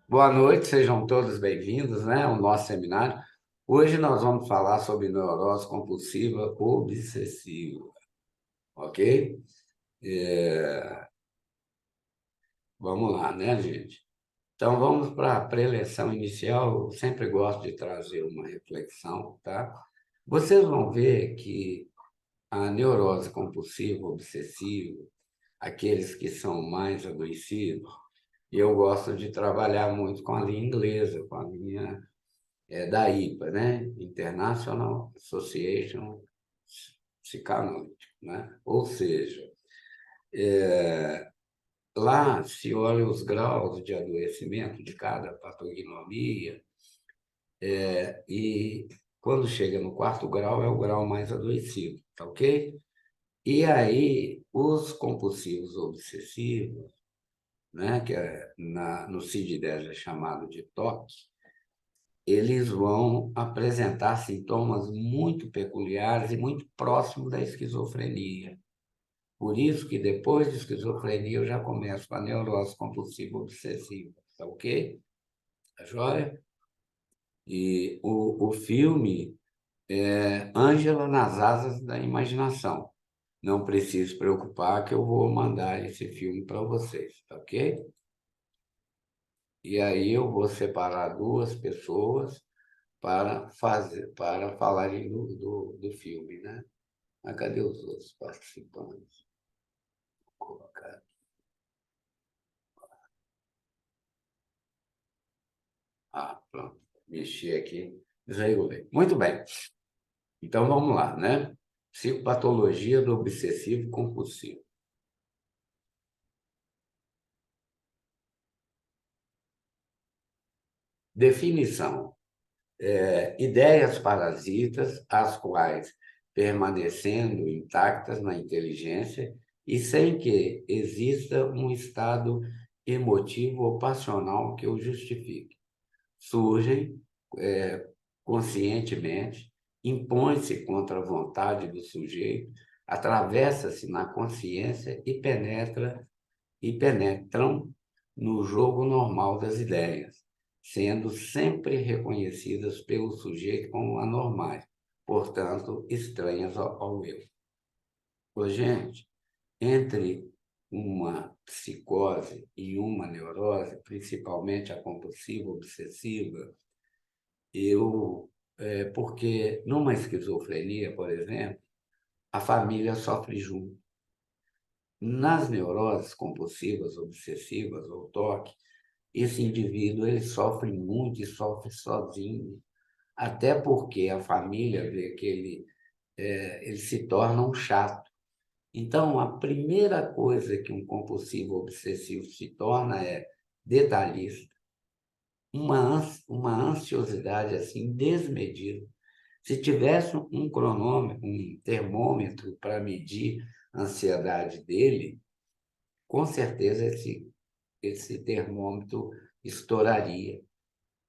Boa noite, sejam todos bem-vindos, né, ao nosso seminário. Hoje nós vamos falar sobre neurose compulsiva obsessiva, ok? É, Vamos lá, né, gente? Então vamos para a preleção inicial. Eu sempre gosto de trazer uma reflexão, tá? Vocês vão ver que a neurose compulsiva obsessiva, aqueles que são mais adoecidos, e eu gosto de trabalhar muito com a linha inglesa, com a linha da IPA, né? International Association Psychoanalytic, né? Ou seja, lá se olha os graus de adoecimento de cada patognomia e quando chega no quarto grau é o grau mais adoecido, tá ok? E aí os compulsivos obsessivos, né, que no CID-10 é chamado de TOC, eles vão apresentar sintomas muito peculiares e muito próximos da esquizofrenia. Por isso que depois de esquizofrenia eu já começo com a neurose compulsiva obsessiva, tá ok? Tá joia? E o filme é Ângela nas Asas da Imaginação. Não precisa se preocupar que eu vou mandar esse filme para vocês, tá ok? E aí eu vou separar duas pessoas para falarem do filme, né? Mas cadê os outros participantes? Vou colocar. Ah, pronto. Mexi aqui, desregulei. Muito bem. Então vamos lá, né? Psicopatologia do obsessivo compulsivo. Definição: ideias parasitas, as quais permanecendo intactas na inteligência e sem que exista um estado emotivo ou passional que o justifique. Surgem conscientemente, impõe-se contra a vontade do sujeito, atravessa-se na consciência e penetram no jogo normal das ideias, sendo sempre reconhecidas pelo sujeito como anormais, portanto, estranhas ao eu. Ô, gente, entre uma psicose e uma neurose, principalmente a compulsiva obsessiva, porque numa esquizofrenia, por exemplo, a família sofre junto. Nas neuroses compulsivas, obsessivas ou TOC, esse indivíduo ele sofre muito e sofre sozinho, até porque a família vê que ele se torna um chato. Então, a primeira coisa que um compulsivo obsessivo se torna é detalhista, uma ansiosidade assim desmedida. Se tivesse um cronômetro, um termômetro para medir a ansiedade dele, com certeza esse termômetro estouraria,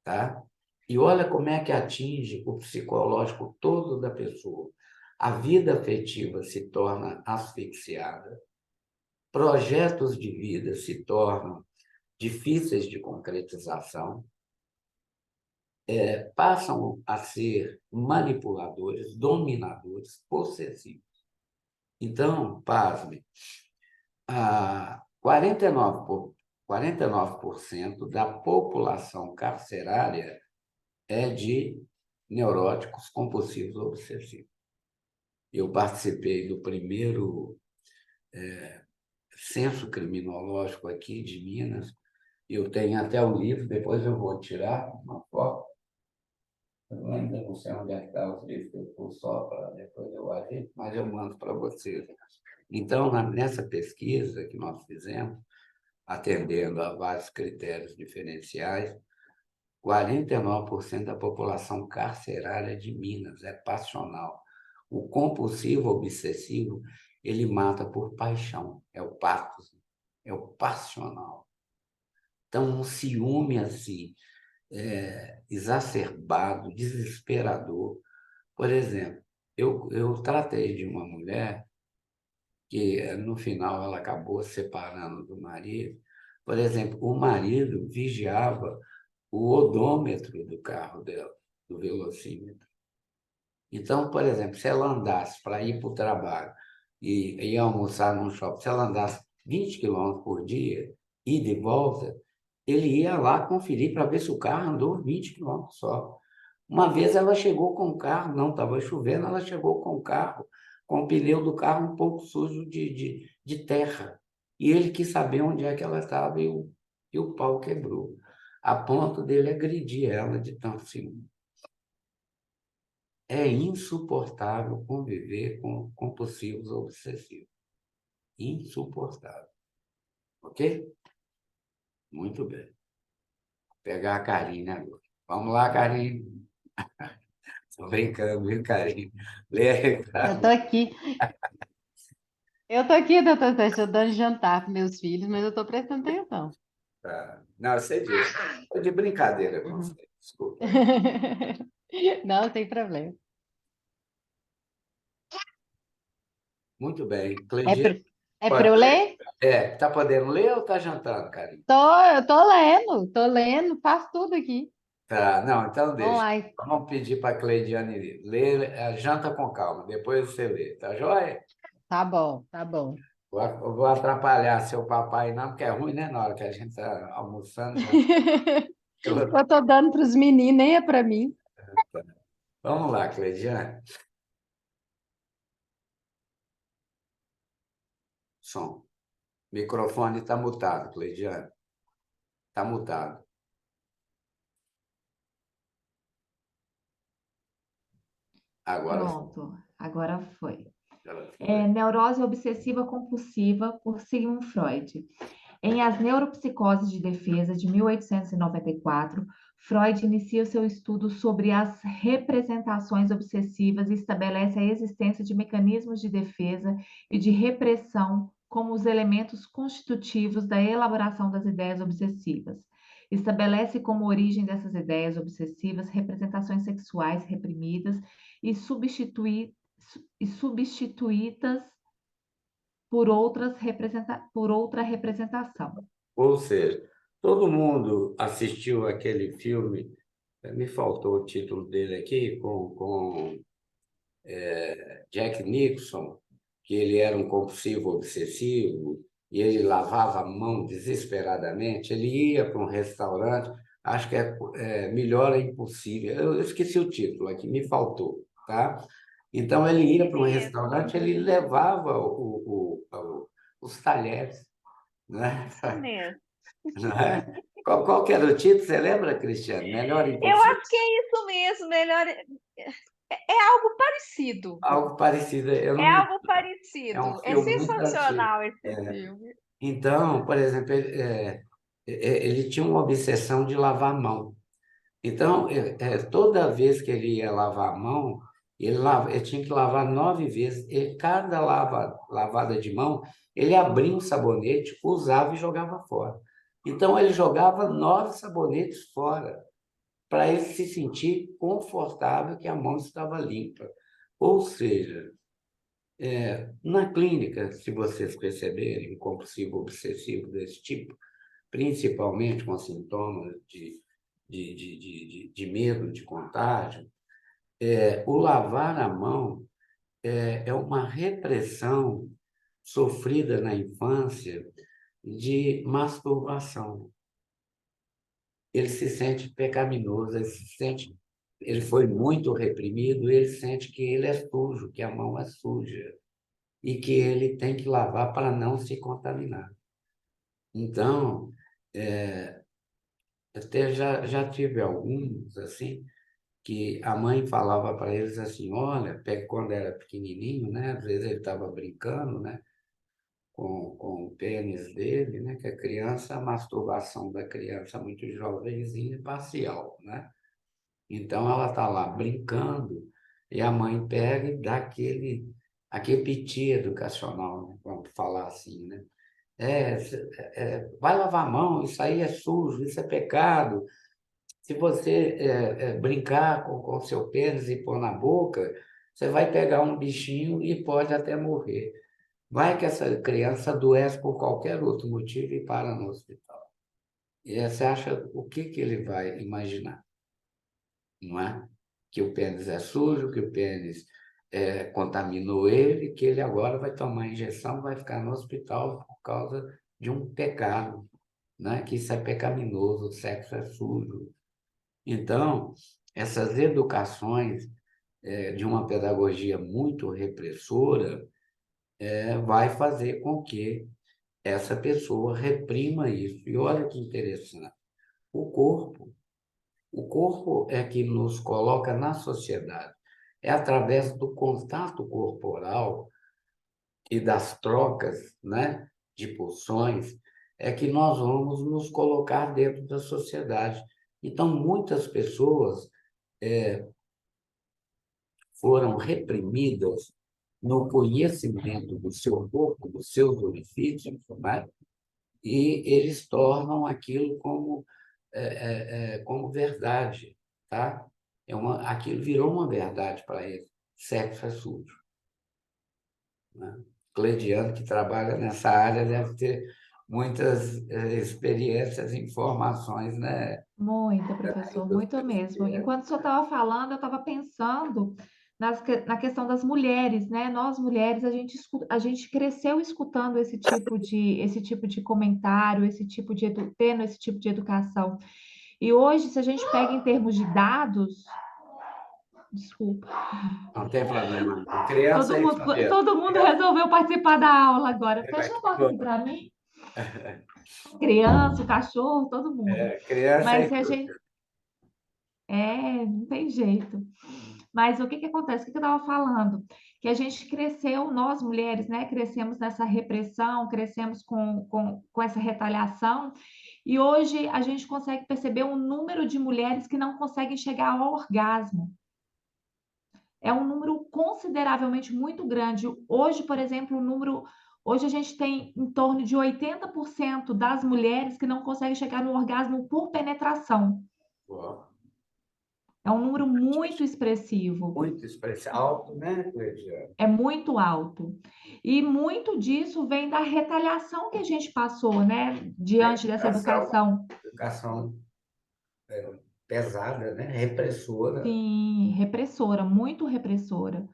tá? E olha como é que atinge o psicológico todo da pessoa. A vida afetiva se torna asfixiada, projetos de vida se tornam difíceis de concretização, passam a ser manipuladores, dominadores, possessivos. Então, pasme, 49% da população carcerária é de neuróticos compulsivos obsessivos. Eu participei do primeiro censo criminológico aqui de Minas. Eu tenho até o livro, depois eu vou tirar uma foto. Eu ainda não sei onde é que está os livros que eu pus só para depois eu agir, mas eu mando para vocês. Então, nessa pesquisa que nós fizemos, atendendo a vários critérios diferenciais, 49% da população carcerária de Minas é passional. O compulsivo obsessivo, ele mata por paixão, é o patos, é o passional. Então, um ciúme assim, exacerbado, desesperador. Por exemplo, eu tratei de uma mulher que, no final, ela acabou separando do marido, Por exemplo, o marido vigiava o odômetro do carro dela, do velocímetro. Então, por exemplo, se ela andasse para ir para o trabalho e ia almoçar num shopping, se ela andasse 20 quilômetros por dia, ida e volta, ele ia lá conferir para ver se o carro andou 20 quilômetros só. Uma vez ela chegou com o carro, não estava chovendo, ela chegou com o carro, com o pneu do carro um pouco sujo de terra. E ele quis saber onde é que ela estava e o pau quebrou, a ponto dele agredir ela de tanto ciúme. É insuportável conviver com compulsivos obsessivos. Insuportável. Ok? Muito bem. Vou pegar a Karine agora. Vamos lá, Karine. Estou brincando, viu, Karine? Lê aí, Eu tô aqui. Eu tô aqui, doutor Teste, eu dando jantar para meus filhos, mas eu tô prestando atenção. tá. Não, você disse. Estou de brincadeira com Uhum. você. Desculpa aí. Não, tem problema. Muito bem. É Cledir, para é para pode eu ler? ler? Tá podendo ler ou tá jantando, Karine? Eu tô lendo, faço tudo aqui. Tá, não, então Vamos deixa. lá. Vamos pedir para a Cleidiane ler, janta com calma, depois você lê, tá joia? Tá bom, tá bom. Eu vou atrapalhar seu papai, não, porque é ruim, né? Na hora que a gente está almoçando, já. Eu tô dando para os meninos, nem é para mim. Vamos lá, Cleidiane. Som. Microfone está mutado, Cleidiane. Está mutado. Agora foi. Pronto, agora foi. Agora foi. Neurose obsessiva compulsiva por Sigmund Freud. Em As Neuropsicoses de Defesa, de 1894, Freud inicia o seu estudo sobre as representações obsessivas e estabelece a existência de mecanismos de defesa e de repressão como os elementos constitutivos da elaboração das ideias obsessivas. Estabelece como origem dessas ideias obsessivas representações sexuais reprimidas e substituídas por outra representação. Ou seja, todo mundo assistiu aquele filme, me faltou o título dele aqui, com Jack Nixon, que ele era um compulsivo obsessivo e ele lavava a mão desesperadamente. Ele ia para um restaurante, acho que Melhor é Impossível. Eu esqueci o título aqui, me faltou, tá? Então ele ia para um Isso, restaurante, ele levava os talheres, né? isso mesmo. Não é? Qual que era o título? Você lembra, Cristiano? Melhor Eu Impossível? acho que é isso mesmo, melhor. É algo parecido. Algo parecido, eu não É me... algo É um parecido. É filme muito antigo. sensacional esse filme. Então, por exemplo, ele tinha uma obsessão de lavar a mão. Então, toda vez que ele ia lavar a mão, ele tinha que lavar 9 vezes. Cada lavada de mão, ele abria um sabonete, usava e jogava fora. Então, ele jogava 9 sabonetes fora, para ele se sentir confortável que a mão estava limpa. Ou seja, na clínica, se vocês perceberem um compulsivo obsessivo desse tipo, principalmente com sintomas de medo de contágio, o lavar a mão é uma repressão sofrida na infância de masturbação. Ele se sente pecaminoso, ele foi muito reprimido, ele sente que ele é sujo, que a mão é suja e que ele tem que lavar para não se contaminar. Então, até já tive alguns assim que a mãe falava para eles assim, olha, quando era pequenininho, né? Às vezes ele estava brincando, né? Com o pênis dele, né? Que a masturbação da criança muito jovenzinha, é parcial, né? Então ela está lá brincando e a mãe pega e dá aquele piti educacional, né? Vamos falar assim, né? Vai lavar a mão, isso aí é sujo, isso é pecado. Se você brincar com o seu pênis e pôr na boca, você vai pegar um bichinho e pode até morrer. Vai que essa criança adoece por qualquer outro motivo e para no hospital. E aí você acha o que que ele vai imaginar, não é? Que o pênis é sujo, que o pênis contaminou ele, que ele agora vai tomar injeção, vai ficar no hospital por causa de um pecado, né? Que isso é pecaminoso, o sexo é sujo. Então, essas educações de uma pedagogia muito repressora vai fazer com que essa pessoa reprima isso. E olha que interessante, o corpo, o corpo é que nos coloca na sociedade. É através do contato corporal e das trocas, né, de pulsões, é que nós vamos nos colocar dentro da sociedade. Então, muitas pessoas foram reprimidas no conhecimento do seu corpo, dos seus orifícios, né? E eles tornam aquilo como verdade, tá? Aquilo virou uma verdade para eles. Sexo é sujo, né? Cleidiano, que trabalha nessa área, deve ter muitas experiências, informações, né? Muita, professor, muito mesmo. Enquanto o senhor estava falando, eu estava pensando na questão das mulheres, né? Nós mulheres, a gente cresceu escutando esse tipo de comentário, tendo esse tipo de educação. E hoje, se a gente pega em termos de dados, desculpa, Não tem problema. Criança aí, Fabiana. todo mundo resolveu participar da aula agora. Fecha a porta aqui para mim. Criança, o cachorro, todo mundo. Criança Mas aí. se a gente não tem jeito. Mas o que que acontece? O que que eu estava falando? Que a gente cresceu, nós mulheres, né? Crescemos nessa repressão, crescemos com essa retaliação, e hoje a gente consegue perceber um número de mulheres que não conseguem chegar ao orgasmo. É um número consideravelmente muito grande. Hoje, por exemplo, hoje a gente tem em torno de 80% das mulheres que não conseguem chegar no orgasmo por penetração. Ó, É um número muito expressivo. muito especial, né, Cleidiano? É muito alto. E muito disso vem da retaliação que a gente passou, né, diante dessa educação. Educação pesada, né? Repressora. Sim, repressora, muito repressora.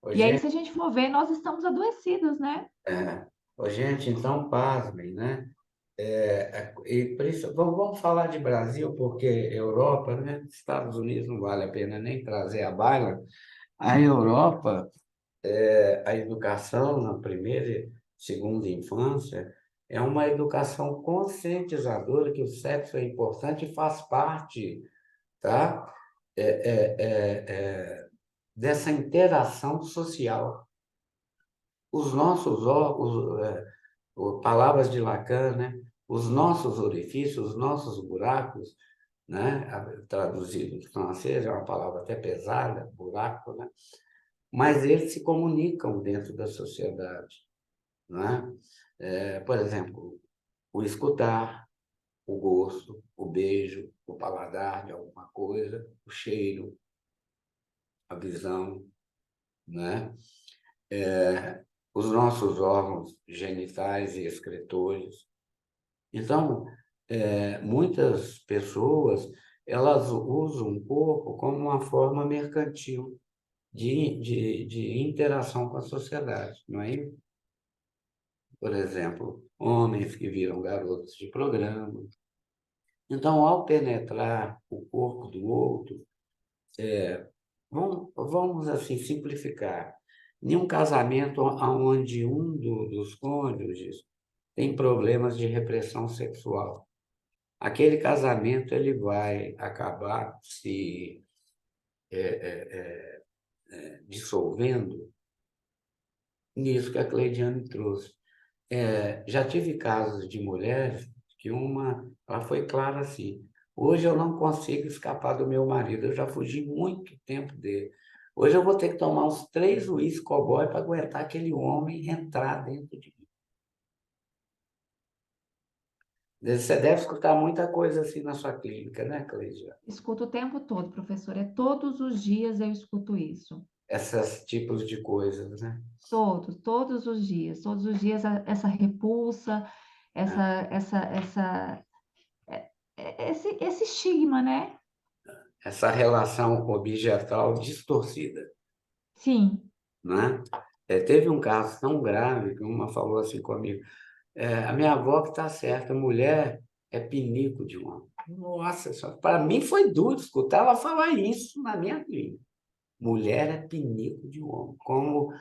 Ô, E aí, gente, se a gente for ver, nós estamos adoecidos, né? gente, então pasmem, né? E por isso, vamos falar de Brasil, porque Europa, né? Estados Unidos não vale a pena nem trazer a baila. A Europa, a educação na primeira e segunda infância é uma educação conscientizadora que o sexo é importante e faz parte, tá? Dessa interação social. Os nossos órgãos, palavras de Lacan, né? Os nossos orifícios, os nossos buracos, né? Traduzido do francês, é uma palavra até pesada, buraco, né? Mas eles se comunicam dentro da sociedade, né? Por exemplo, o escutar, o gosto, o beijo, o paladar de alguma coisa, o cheiro, a visão, né? Os nossos órgãos genitais e excretores. Então, muitas pessoas elas usam o corpo como uma forma mercantil de interação com a sociedade, não é isso? Por exemplo, homens que viram garotos de programa. Então, ao penetrar o corpo do outro, vamos assim simplificar. Em um casamento onde um dos cônjuges tem problemas de repressão sexual, aquele casamento ele vai acabar se dissolvendo nisso que a Cleidiane trouxe. Já tive casos de mulheres que ela foi clara assim, hoje eu não consigo escapar do meu marido, eu já fugi muito tempo dele. Hoje eu vou ter que tomar uns 3 uísques cowboy para aguentar aquele homem entrar dentro de mim. Você deve escutar muita coisa assim na sua clínica, né, Cleidiane? Escuto o tempo todo, professor. Todos os dias eu escuto isso. Esses tipos de coisas, né? Todos os dias essa repulsa, É. essa esse estigma, né? Essa relação objetal distorcida, Sim, né? Teve um caso tão grave que uma falou assim comigo, a minha avó que está certa, mulher é pinico de homem. Nossa, para mim foi duro escutar ela falar isso na minha vida. Mulher é pinico de homem, como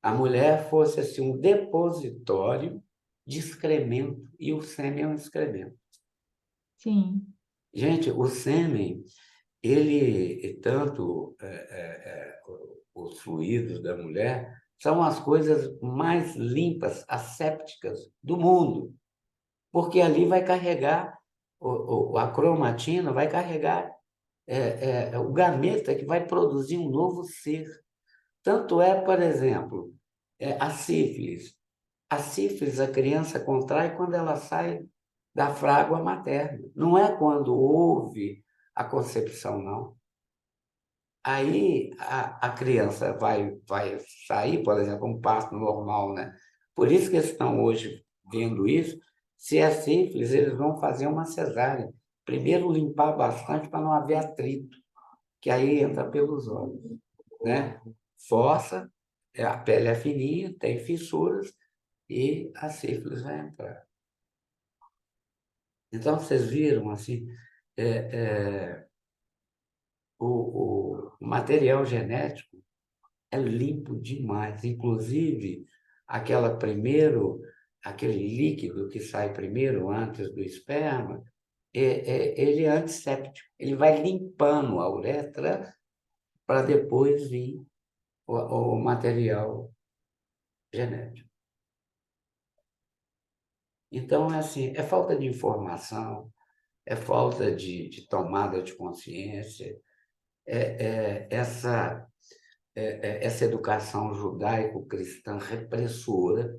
a mulher fosse assim, um depositório de excremento, e o sêmen é um excremento. sim, Gente, o sêmen, ele, tanto os fluidos da mulher, são as coisas mais limpas, assépticas do mundo, porque ali vai carregar, a cromatina vai carregar o gameta que vai produzir um novo ser. Tanto é, por exemplo, a sífilis. A sífilis, a criança contrai quando ela sai da frágua materna. Não é quando houve a concepção, não. Aí a criança vai sair, por exemplo, um parto normal, né? Por isso que eles estão hoje vendo isso. Se é sífilis, eles vão fazer uma cesárea. Primeiro limpar bastante para não haver atrito, que aí entra pelos olhos, né? Força, a pele é fininha, tem fissuras e a sífilis vai entrar. Então, vocês viram, assim, é, é, o material genético é limpo demais. Inclusive, aquele líquido que sai primeiro, antes do esperma, ele é antisséptico. Ele vai limpando a uretra para depois vir o material genético. Então, é assim, é falta de informação, é falta de tomada de consciência, essa educação judaico-cristã repressora,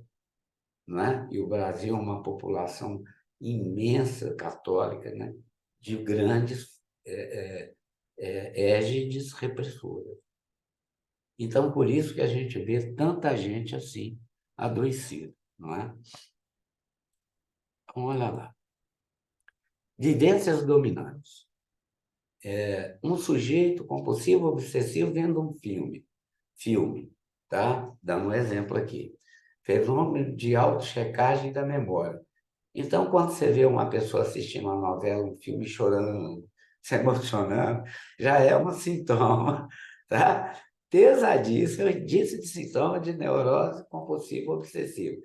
não é? E o Brasil é uma população imensa católica, né? De grandes égides repressoras. Então, por isso que a gente vê tanta gente assim, adoecida, não é? Então, olha lá. Vivências dominantes. Um sujeito compulsivo obsessivo vendo um filme, tá? Dando um exemplo aqui. Fenômeno de autochecagem da memória. Então, quando você vê uma pessoa assistindo uma novela, um filme, chorando, se emocionando, já é um sintoma, tá? Pesadíssimo, indício de sintoma de neurose compulsiva obsessiva.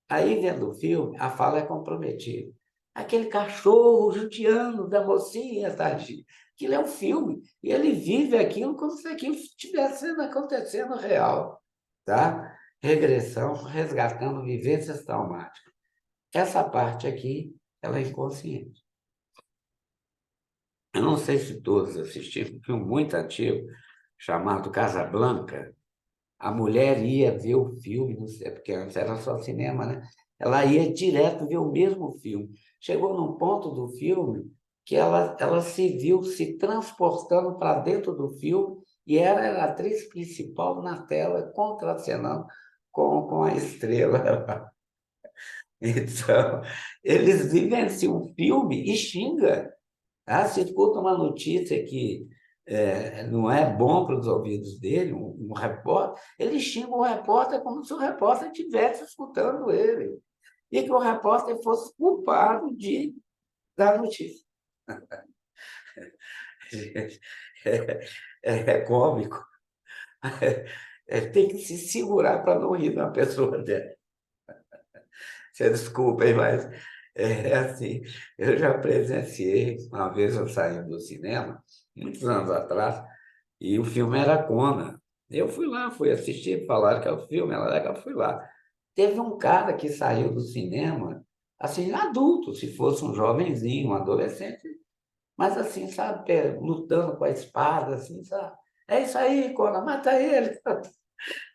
Aí, vendo o filme, a fala é comprometida. Aquele cachorro judiando da mocinha, tadinho. Aquilo é um filme. E ele vive aquilo como se aquilo estivesse acontecendo real. Tá? Regressão, resgatando vivências traumáticas. Essa parte aqui, ela é inconsciente. Eu não sei se todos assistiram um filme muito antigo, chamado Casablanca. A mulher ia ver o filme, não sei, porque antes era só cinema, né? Ela ia direto ver o mesmo filme. Chegou num ponto do filme que ela se viu se transportando para dentro do filme e era a atriz principal na tela, contracenando com a estrela. Então, eles vivenciam um filme e xinga. Ah, se escuta uma notícia que não é bom para os ouvidos dele, um repórter, ele xinga o repórter como se o repórter estivesse escutando ele. E que o repórter fosse culpado de dar notícia. É cômico. Tem que se segurar para não rir de uma pessoa dessa. Você desculpem, mas assim, eu já presenciei, uma vez eu saí do cinema, muitos anos atrás, e o filme era Conan. Eu fui lá, fui assistir, falaram que é o filme, era legal, fui lá. Teve um cara que saiu do cinema, assim, adulto, se fosse um jovenzinho, um adolescente, mas assim, sabe, lutando com a espada, assim, sabe? É isso aí, Conan, mata ele.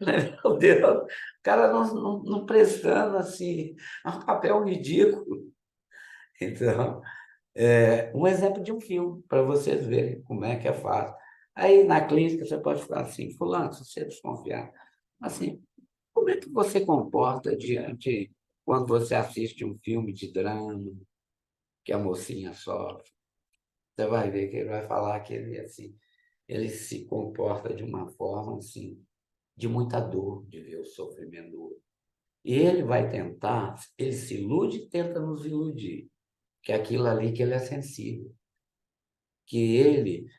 Meu Deus, o cara não prestando, assim, é um papel ridículo. Então, um exemplo de um filme, para vocês verem como é que é fácil. Aí, na clínica, você pode falar assim, fulano, se você desconfiar, assim, como é que você comporta diante, quando você assiste um filme de drama, que a mocinha sofre? Você vai ver que ele vai falar que ele, assim, ele se comporta de uma forma, assim, de muita dor de ver o sofrimento do outro. E ele vai tentar, ele se ilude e tenta nos iludir, que é aquilo ali que ele é sensível, que ele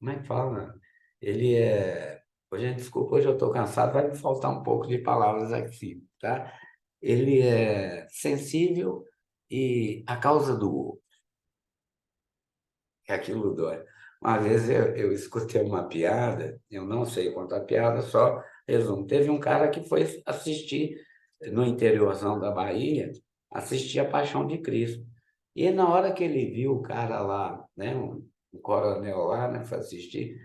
como é que fala? Ele é. Hoje, desculpa, hoje eu estou cansado, vai me faltar um pouco de palavras aqui, tá? Ele é sensível e a causa do outro, que aquilo dói. Uma vez eu escutei uma piada, eu não sei contar piada, só resumo. Teve um cara que foi assistir no interiorzão da Bahia, assistir a Paixão de Cristo. E na hora que ele viu o cara lá, né, um coronel lá, né, foi assistir,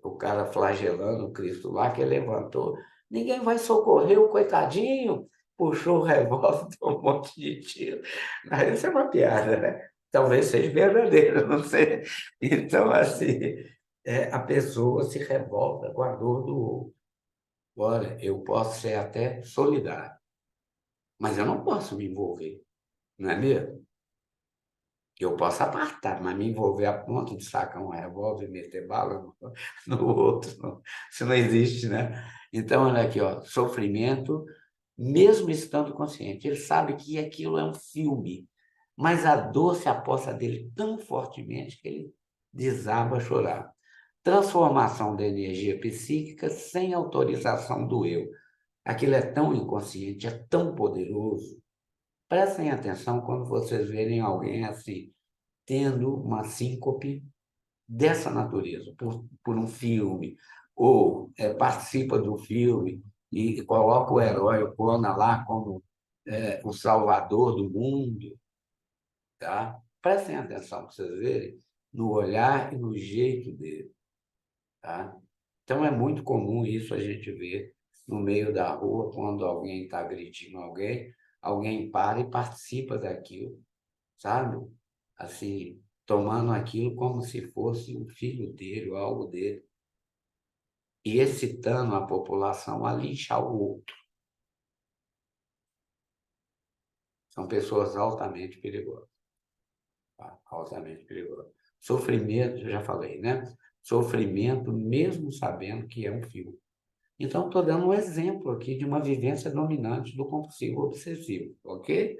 o cara flagelando o Cristo lá, que ele levantou, ninguém vai socorrer o coitadinho, puxou o revólver, deu um monte de tiro. Aí isso é uma piada, né? Talvez seja verdadeiro, não sei. Então, assim, a pessoa se revolta com a dor do outro. Olha, eu posso ser até solidário, mas eu não posso me envolver, não é mesmo? Eu posso apartar, mas me envolver a ponto de sacar um revólver e meter bala no outro, isso não existe, né? Então, olha aqui, ó, sofrimento, mesmo estando consciente, ele sabe que aquilo é um filme, mas a dor se aposta dele tão fortemente que ele desaba a chorar. Transformação da energia psíquica sem autorização do eu. Aquilo é tão inconsciente, é tão poderoso. Prestem atenção quando vocês verem alguém assim, tendo uma síncope dessa natureza, por um filme, ou participa do filme e coloca o herói, o Conan lá como o salvador do mundo, tá? Prestem atenção para vocês verem no olhar e no jeito dele, tá? Então é muito comum isso a gente ver no meio da rua, quando alguém está agredindo alguém, alguém para e participa daquilo, sabe? Assim, tomando aquilo como se fosse o filho dele ou algo dele, e excitando a população a linchar o outro. São pessoas altamente perigosas, tá? Altamente perigosas. Sofrimento, eu já falei, né? Sofrimento mesmo sabendo que é um filme. Então, estou dando um exemplo aqui de uma vivência dominante do compulsivo obsessivo, ok?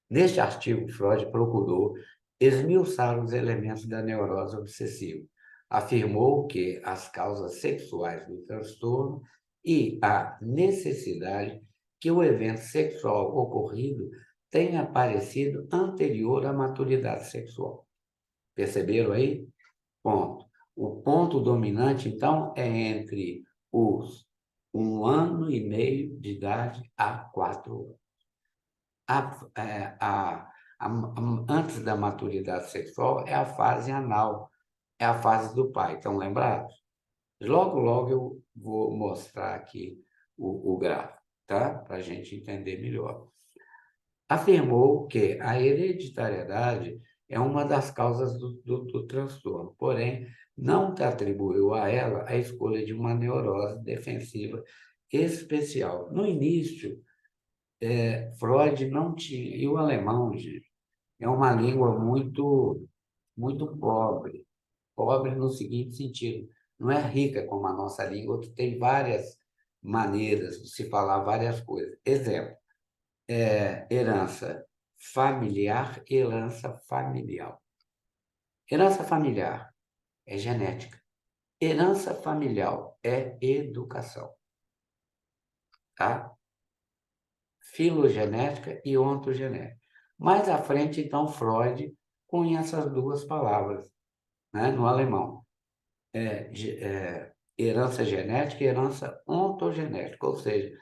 Neste artigo, Freud procurou esmiuçar os elementos da neurose obsessiva. Afirmou que as causas sexuais do transtorno e a necessidade que o evento sexual ocorrido tenha aparecido anterior à maturidade sexual. Perceberam aí? Ponto. O ponto dominante, então, é entre os 1 ano e meio de idade a 4 anos. Antes da maturidade sexual é a fase anal, é a fase do pai. Estão lembrados? Logo, logo eu vou mostrar aqui o gráfico, tá? Para a gente entender melhor. Afirmou que a hereditariedade é uma das causas do transtorno, porém, não atribuiu a ela a escolha de uma neurose defensiva especial. No início, Freud não tinha, e o alemão, gente, é uma língua muito, muito pobre, pobre no seguinte sentido, não é rica como a nossa língua, que tem várias maneiras de se falar várias coisas. Exemplo, herança familiar, herança familiar. Herança familiar é genética. Herança familiar é educação, tá? Filogenética e ontogenética. Mais à frente, então, Freud cunha essas duas palavras, né, no alemão. Herança genética e herança ontogenética, ou seja,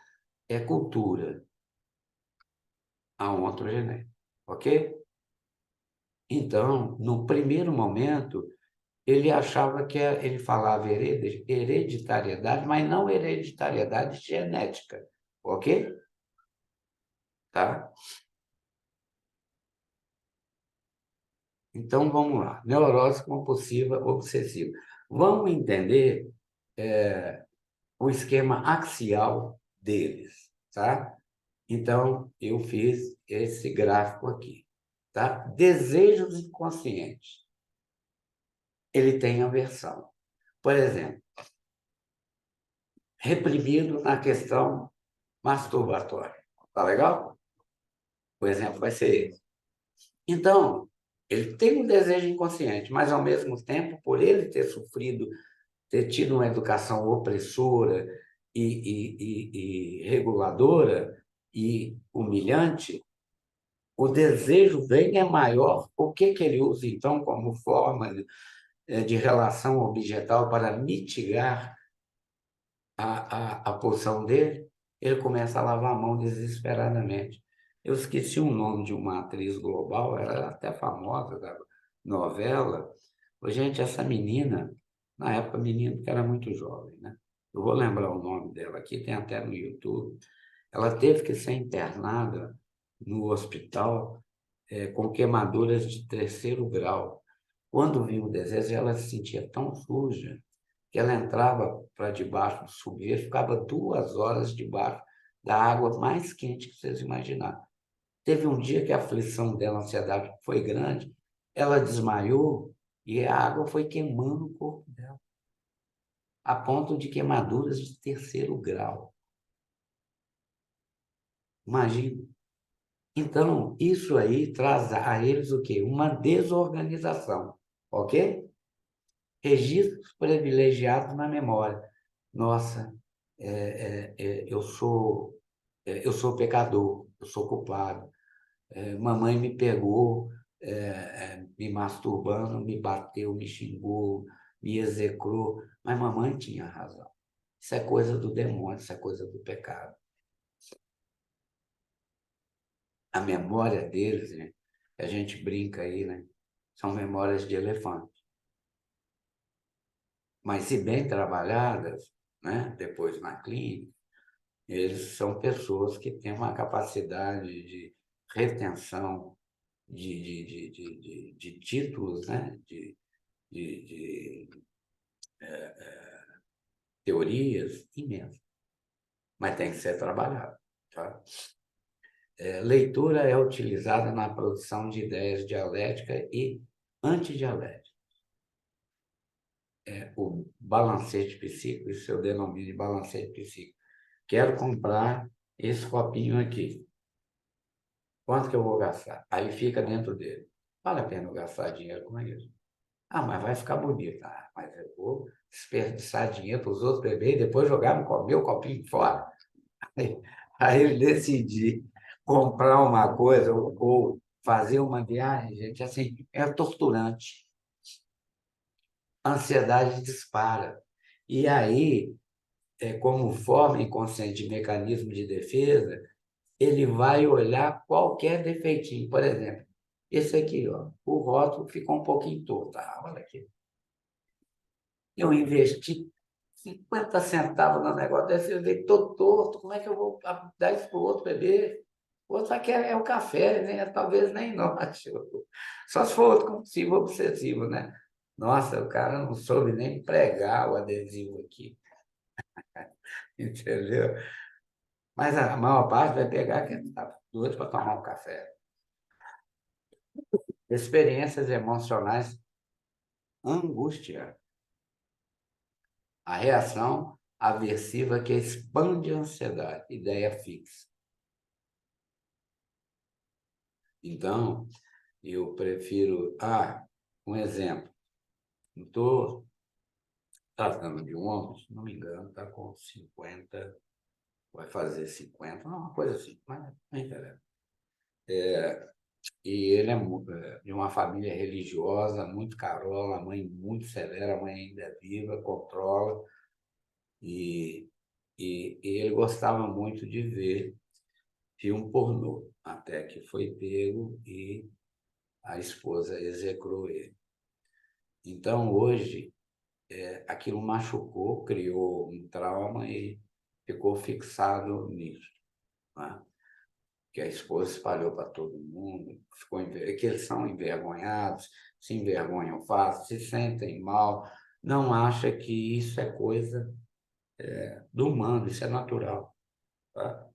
é cultura, a ontogenética, ok? Então, no primeiro momento, ele achava que ele falava hereditariedade, mas não hereditariedade genética, ok? Tá? Então, vamos lá. Neurose compulsiva obsessiva. Vamos entender o esquema axial deles, tá? Então, eu fiz esse gráfico aqui, tá? Desejos inconscientes. Ele tem aversão. Por exemplo, reprimido na questão masturbatória. Tá legal? O exemplo vai ser esse. Então, ele tem um desejo inconsciente, mas, ao mesmo tempo, por ele ter sofrido, ter tido uma educação opressora e reguladora e humilhante, o desejo vem é maior. O que ele usa, então, como forma de relação objetal para mitigar a pulsão dele? Ele começa a lavar a mão desesperadamente. Eu esqueci o nome de uma atriz global, ela era até famosa da novela. Gente, essa menina, na época, menina que era muito jovem, né? Eu vou lembrar o nome dela aqui, tem até no YouTube. Ela teve que ser internada no hospital com queimaduras de 3º grau. Quando viu o desejo, ela se sentia tão suja que ela entrava para debaixo do chuveiro, ficava 2 horas debaixo da água mais quente que vocês imaginaram. Teve um dia que a aflição dela, a ansiedade foi grande, ela desmaiou e a água foi queimando o corpo dela, a ponto de queimaduras de 3º grau. Imagina. Então, isso aí traz a eles o quê? Uma desorganização, ok? Registros privilegiados na memória. Nossa, eu sou pecador, eu sou culpado. Mamãe me pegou me masturbando, me bateu, me xingou, me execrou, mas mamãe tinha razão. Isso é coisa do demônio, isso é coisa do pecado. A memória deles, né, a gente brinca aí, né, são memórias de elefante. Mas, se bem trabalhadas, né, depois na clínica, eles são pessoas que têm uma capacidade de retenção de títulos, né, de teorias imensas, mas tem que ser trabalhado. Tá? Leitura é utilizada na produção de ideias dialética e antidialética. O balancete psíquico, isso eu denomino de balancete psíquico. Quero comprar esse copinho aqui. Quanto que eu vou gastar? Aí fica dentro dele. Vale a pena eu gastar dinheiro com isso? Ah, mas vai ficar bonito. Ah, mas eu vou desperdiçar dinheiro para os outros beberem e depois jogar meu copinho fora. Aí eu decidi comprar uma coisa ou fazer uma viagem, gente, assim, é torturante. A ansiedade dispara. E aí, como forma inconsciente de mecanismo de defesa, ele vai olhar qualquer defeitinho. Por exemplo, esse aqui, ó, o rótulo ficou um pouquinho torto. Ah, olha aqui. Eu investi 50 centavos no negócio desse, eu vejo todo torto, como é que eu vou dar isso para o outro beber? O outro vai querer o café, né? Talvez nem nós. Só se for outro compulsivo obsessivo, né? Nossa, o cara não soube nem pregar o adesivo aqui, entendeu? Mas a maior parte vai pegar que está doido para tomar um café. Experiências emocionais angustiantes. A reação aversiva que expande a ansiedade, ideia fixa. Então, eu prefiro... um exemplo. Estou tratando de um homem, se não me engano, está com 50, vai fazer 50, uma coisa assim, mas não interessa. E ele é de uma família religiosa, muito carola, a mãe muito severa, a mãe ainda é viva, controla. E ele gostava muito de ver filme pornô, até que foi pego e a esposa execrou ele. Então, hoje, aquilo machucou, criou um trauma e ficou fixado nisso. Né? Que a esposa espalhou para todo mundo, que eles são envergonhados, se envergonham fácil, se sentem mal, não acha que isso é coisa do humano, isso é natural. Tá?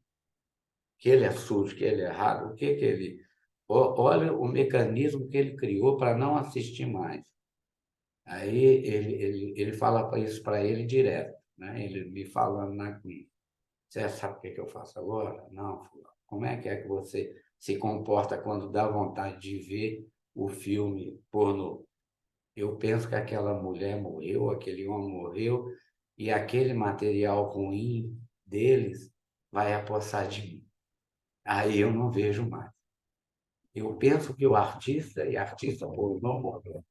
que ele é sujo, que ele é errado, o que que ele... Olha o mecanismo que ele criou para não assistir mais. Aí ele fala isso para ele direto, né? Ele me falando na clínica. Você sabe o que que eu faço agora? Não, fulano. Como é que você se comporta quando dá vontade de ver o filme pornô? Eu penso que aquela mulher morreu, aquele homem morreu, e aquele material ruim deles vai apossar de mim. Aí eu não vejo mais. Eu penso que o artista e artista pornô morreu.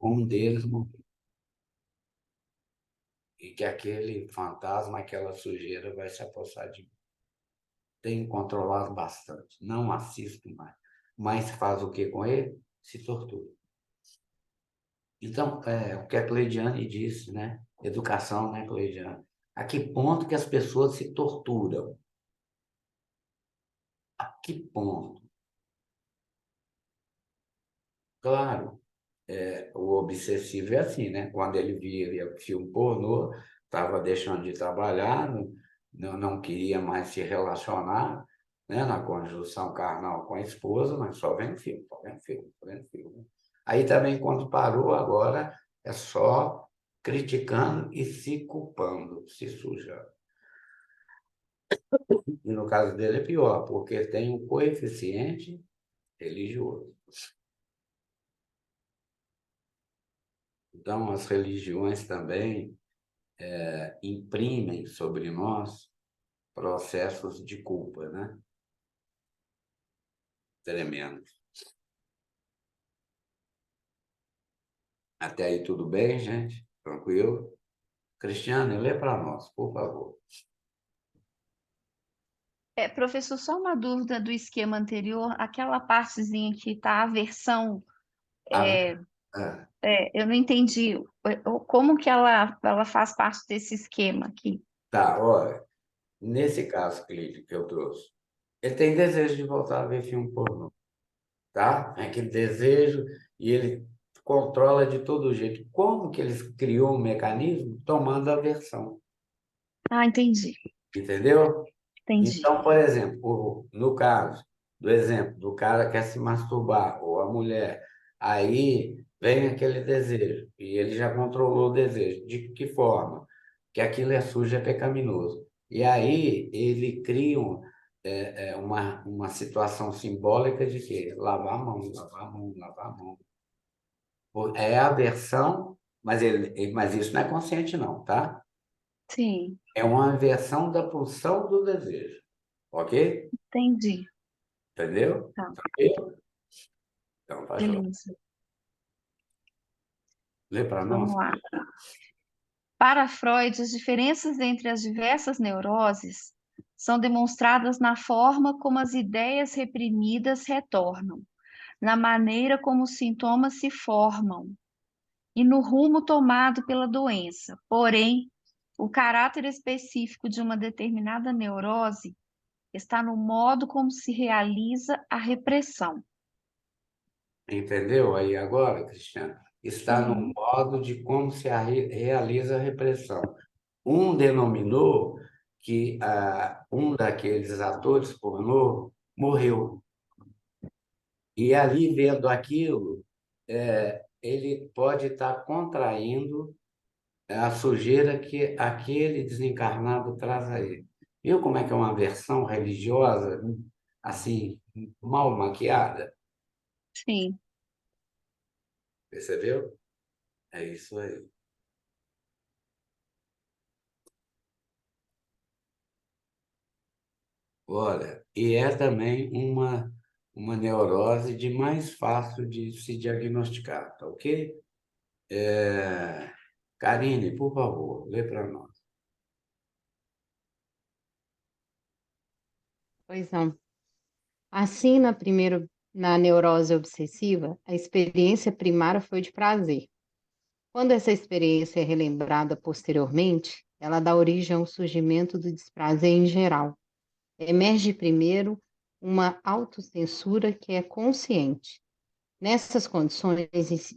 Um deles morreu. E que aquele fantasma, aquela sujeira vai se apossar de mim. Tenho controlado bastante. Não assisto mais. Mas faz o que com ele? Se tortura. Então, o que a Cleidiane disse, né? Educação, né, Cleidiane? A que ponto que as pessoas se torturam? A que ponto? Claro, o obsessivo é assim, né? Quando ele via filme pornô, estava deixando de trabalhar, não queria mais se relacionar, né? Na conjunção carnal com a esposa, mas só vendo filme, só vendo filme, só vendo filme. Aí também, quando parou, agora é só criticando e se culpando, se sujando. E no caso dele é pior, porque tem um coeficiente religioso. Então, as religiões também imprimem sobre nós processos de culpa, né? Tremendo. Até aí tudo bem, gente? Tranquilo? Cristiane, lê para nós, por favor. Professor, só uma dúvida do esquema anterior, aquela partezinha que está a versão, Ah, é, ah, eu não entendi como que ela faz parte desse esquema aqui. tá, olha, nesse caso clínico que eu trouxe, ele tem desejo de voltar a ver filme pornô, tá? É aquele desejo e ele controla de todo jeito. Como que eles criou um mecanismo? Tomando aversão, Ah, entendi, entendeu? entendi. Então, por exemplo, no caso do exemplo do cara que quer se masturbar, ou a mulher, aí vem aquele desejo, e ele já controlou o desejo. De que forma? Que aquilo é sujo, é pecaminoso. E aí ele cria uma situação simbólica de que lavar a mão, lavar a mão, lavar a mão. É a aversão, mas isso não é consciente não, tá? Sim, É uma aversão da pulsão do desejo, ok? entendi. Entendeu? Tá, Tranquilo? Então, tá joia. beleza. Lê para nós. Vamos lá. Para Freud, as diferenças entre as diversas neuroses são demonstradas na forma como as ideias reprimidas retornam, na maneira como os sintomas se formam e no rumo tomado pela doença. Porém, o caráter específico de uma determinada neurose está no modo como se realiza a repressão. Entendeu aí agora, Cristiano? Está no Uhum. modo de como se realiza a repressão. Um denominou que um daqueles atores pornô morreu. E ali, vendo aquilo, ele pode estar contraindo a sujeira que aquele desencarnado traz a ele. Viu como é que é uma versão religiosa, assim, mal maquiada? Sim, Percebeu? É isso aí. Olha, e é também uma neurose de mais fácil de se diagnosticar, tá ok? Karine, por favor, lê para nós. Pois não. Assim, na neurose obsessiva, a experiência primária foi de prazer. Quando essa experiência é relembrada posteriormente, ela dá origem ao surgimento do desprazer em geral. Emerge primeiro uma autocensura que é consciente. Nessas condições,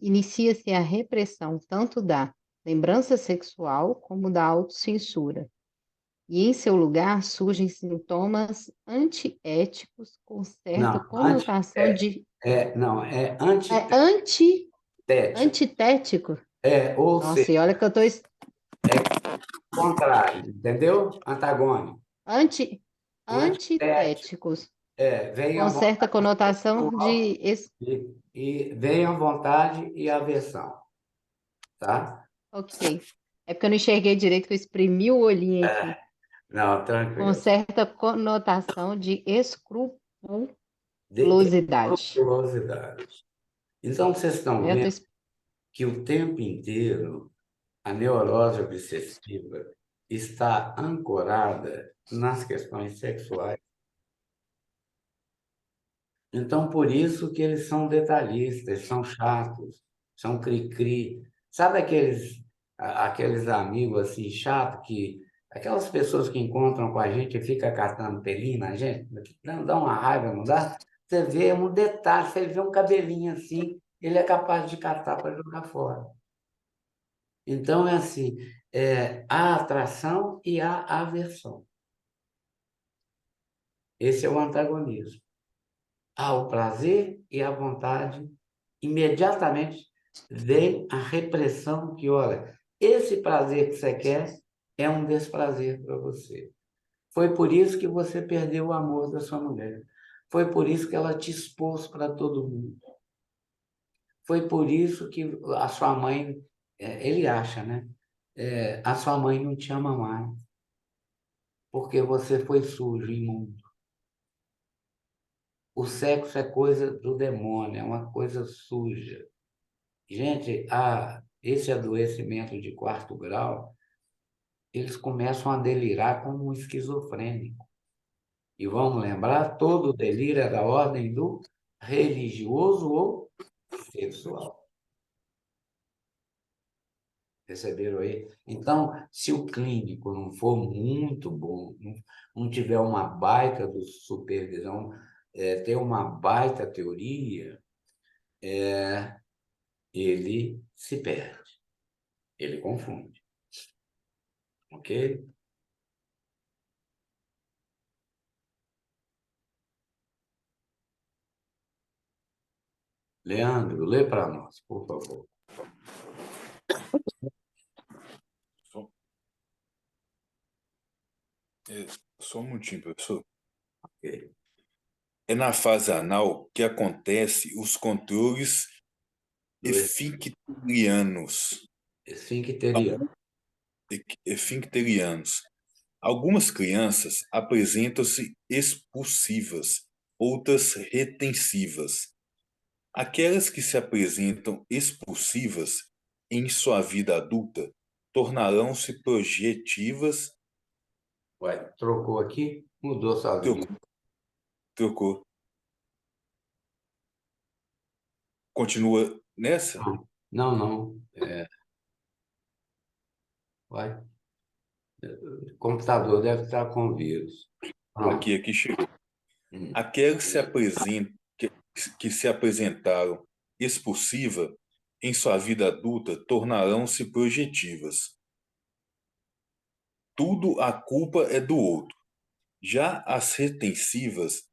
inicia-se a repressão tanto da lembrança sexual como da autocensura. e em seu lugar surgem sintomas antiéticos com certa Não, conotação de não, é é anti antitético. antitético. Ou Nossa, seja, e olha que eu tô contrário, entendeu? Antagônico. O antitético antitéticos vem a com certa vontade conotação de e vem a vontade e a aversão, tá? ok. É porque eu não enxerguei direito que eu exprimi o olhinho aqui. Não, Com tranquilo. certa conotação de escrupulosidade. De escrupulosidade. Então, vocês estão Eu tô vendo que o tempo inteiro a neurose obsessiva está ancorada nas questões sexuais. Então, por isso que eles são detalhistas, são chatos, são cri-cri. Sabe aqueles amigos assim chatos que aquelas pessoas que encontram com a gente e fica catando pelinho na gente, dá uma raiva, não dá? Você vê um detalhe, você vê um cabelinho assim, ele é capaz de catar para jogar fora. Então, é assim, a atração e a aversão. Esse é o antagonismo. Há o prazer e a vontade, imediatamente vem a repressão que, olha, esse prazer que você quer é um desprazer para você. Foi por isso que você perdeu o amor da sua mulher. Foi por isso que ela te expôs para todo mundo. Foi por isso que a sua mãe, ele acha, né? A sua mãe não te ama mais, porque você foi sujo, imundo. O sexo é coisa do demônio, é uma coisa suja. Gente, esse adoecimento de quarto grau, eles começam a delirar como um esquizofrênico. E vamos lembrar, todo delírio é da ordem do religioso ou sexual. Perceberam aí? Então, se o clínico não for muito bom, não tiver uma baita do supervisão, ter uma baita teoria, ele se perde, ele confunde, ok? Leandro, lê para nós, por favor. Só, só um minutinho, professor. Ok. É na fase anal que acontece os controles Do esfincterianos. esfincteriano. Esfincterianos. Algumas crianças apresentam-se expulsivas, outras retensivas. Aquelas que se apresentam expulsivas em sua vida adulta tornarão-se projetivas. Ué, trocou aqui, mudou sozinho. Trocou. Continua nessa? Não, não. Vai. O computador deve estar com vírus. Pronto. Aqui chegou. Hum. Aquelas que se apresentaram expulsiva em sua vida adulta tornarão-se projetivas. Tudo a culpa é do outro. Já as retensivas,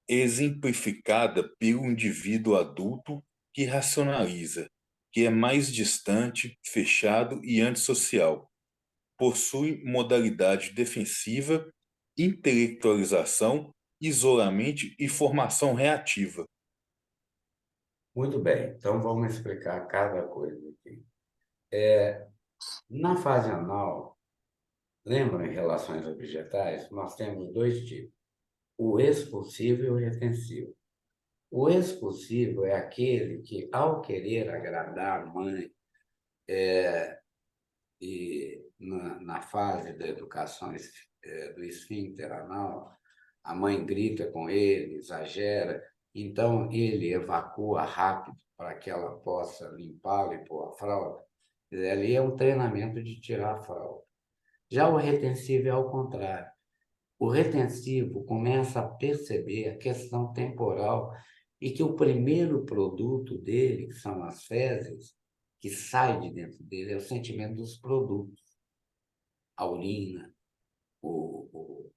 exemplificada pelo indivíduo adulto que racionaliza, que é mais distante, fechado e antissocial, possui modalidade defensiva, intelectualização, isolamento e formação reativa. Muito bem, então vamos explicar cada coisa aqui. Na fase anal, lembram em relações objetais, nós temos dois tipos, o expulsivo e o retensivo. O expulsivo é aquele que, ao querer agradar a mãe, e na fase da educação do esfíncter anal, a mãe grita com ele, exagera, então ele evacua rápido para que ela possa limpá-lo e pôr a fralda. Ali é um treinamento de tirar a fralda. Já o retensivo é ao contrário. O retensivo começa a perceber a questão temporal e que o primeiro produto dele, que são as fezes, que sai de dentro dele, é o sentimento dos produtos. A urina,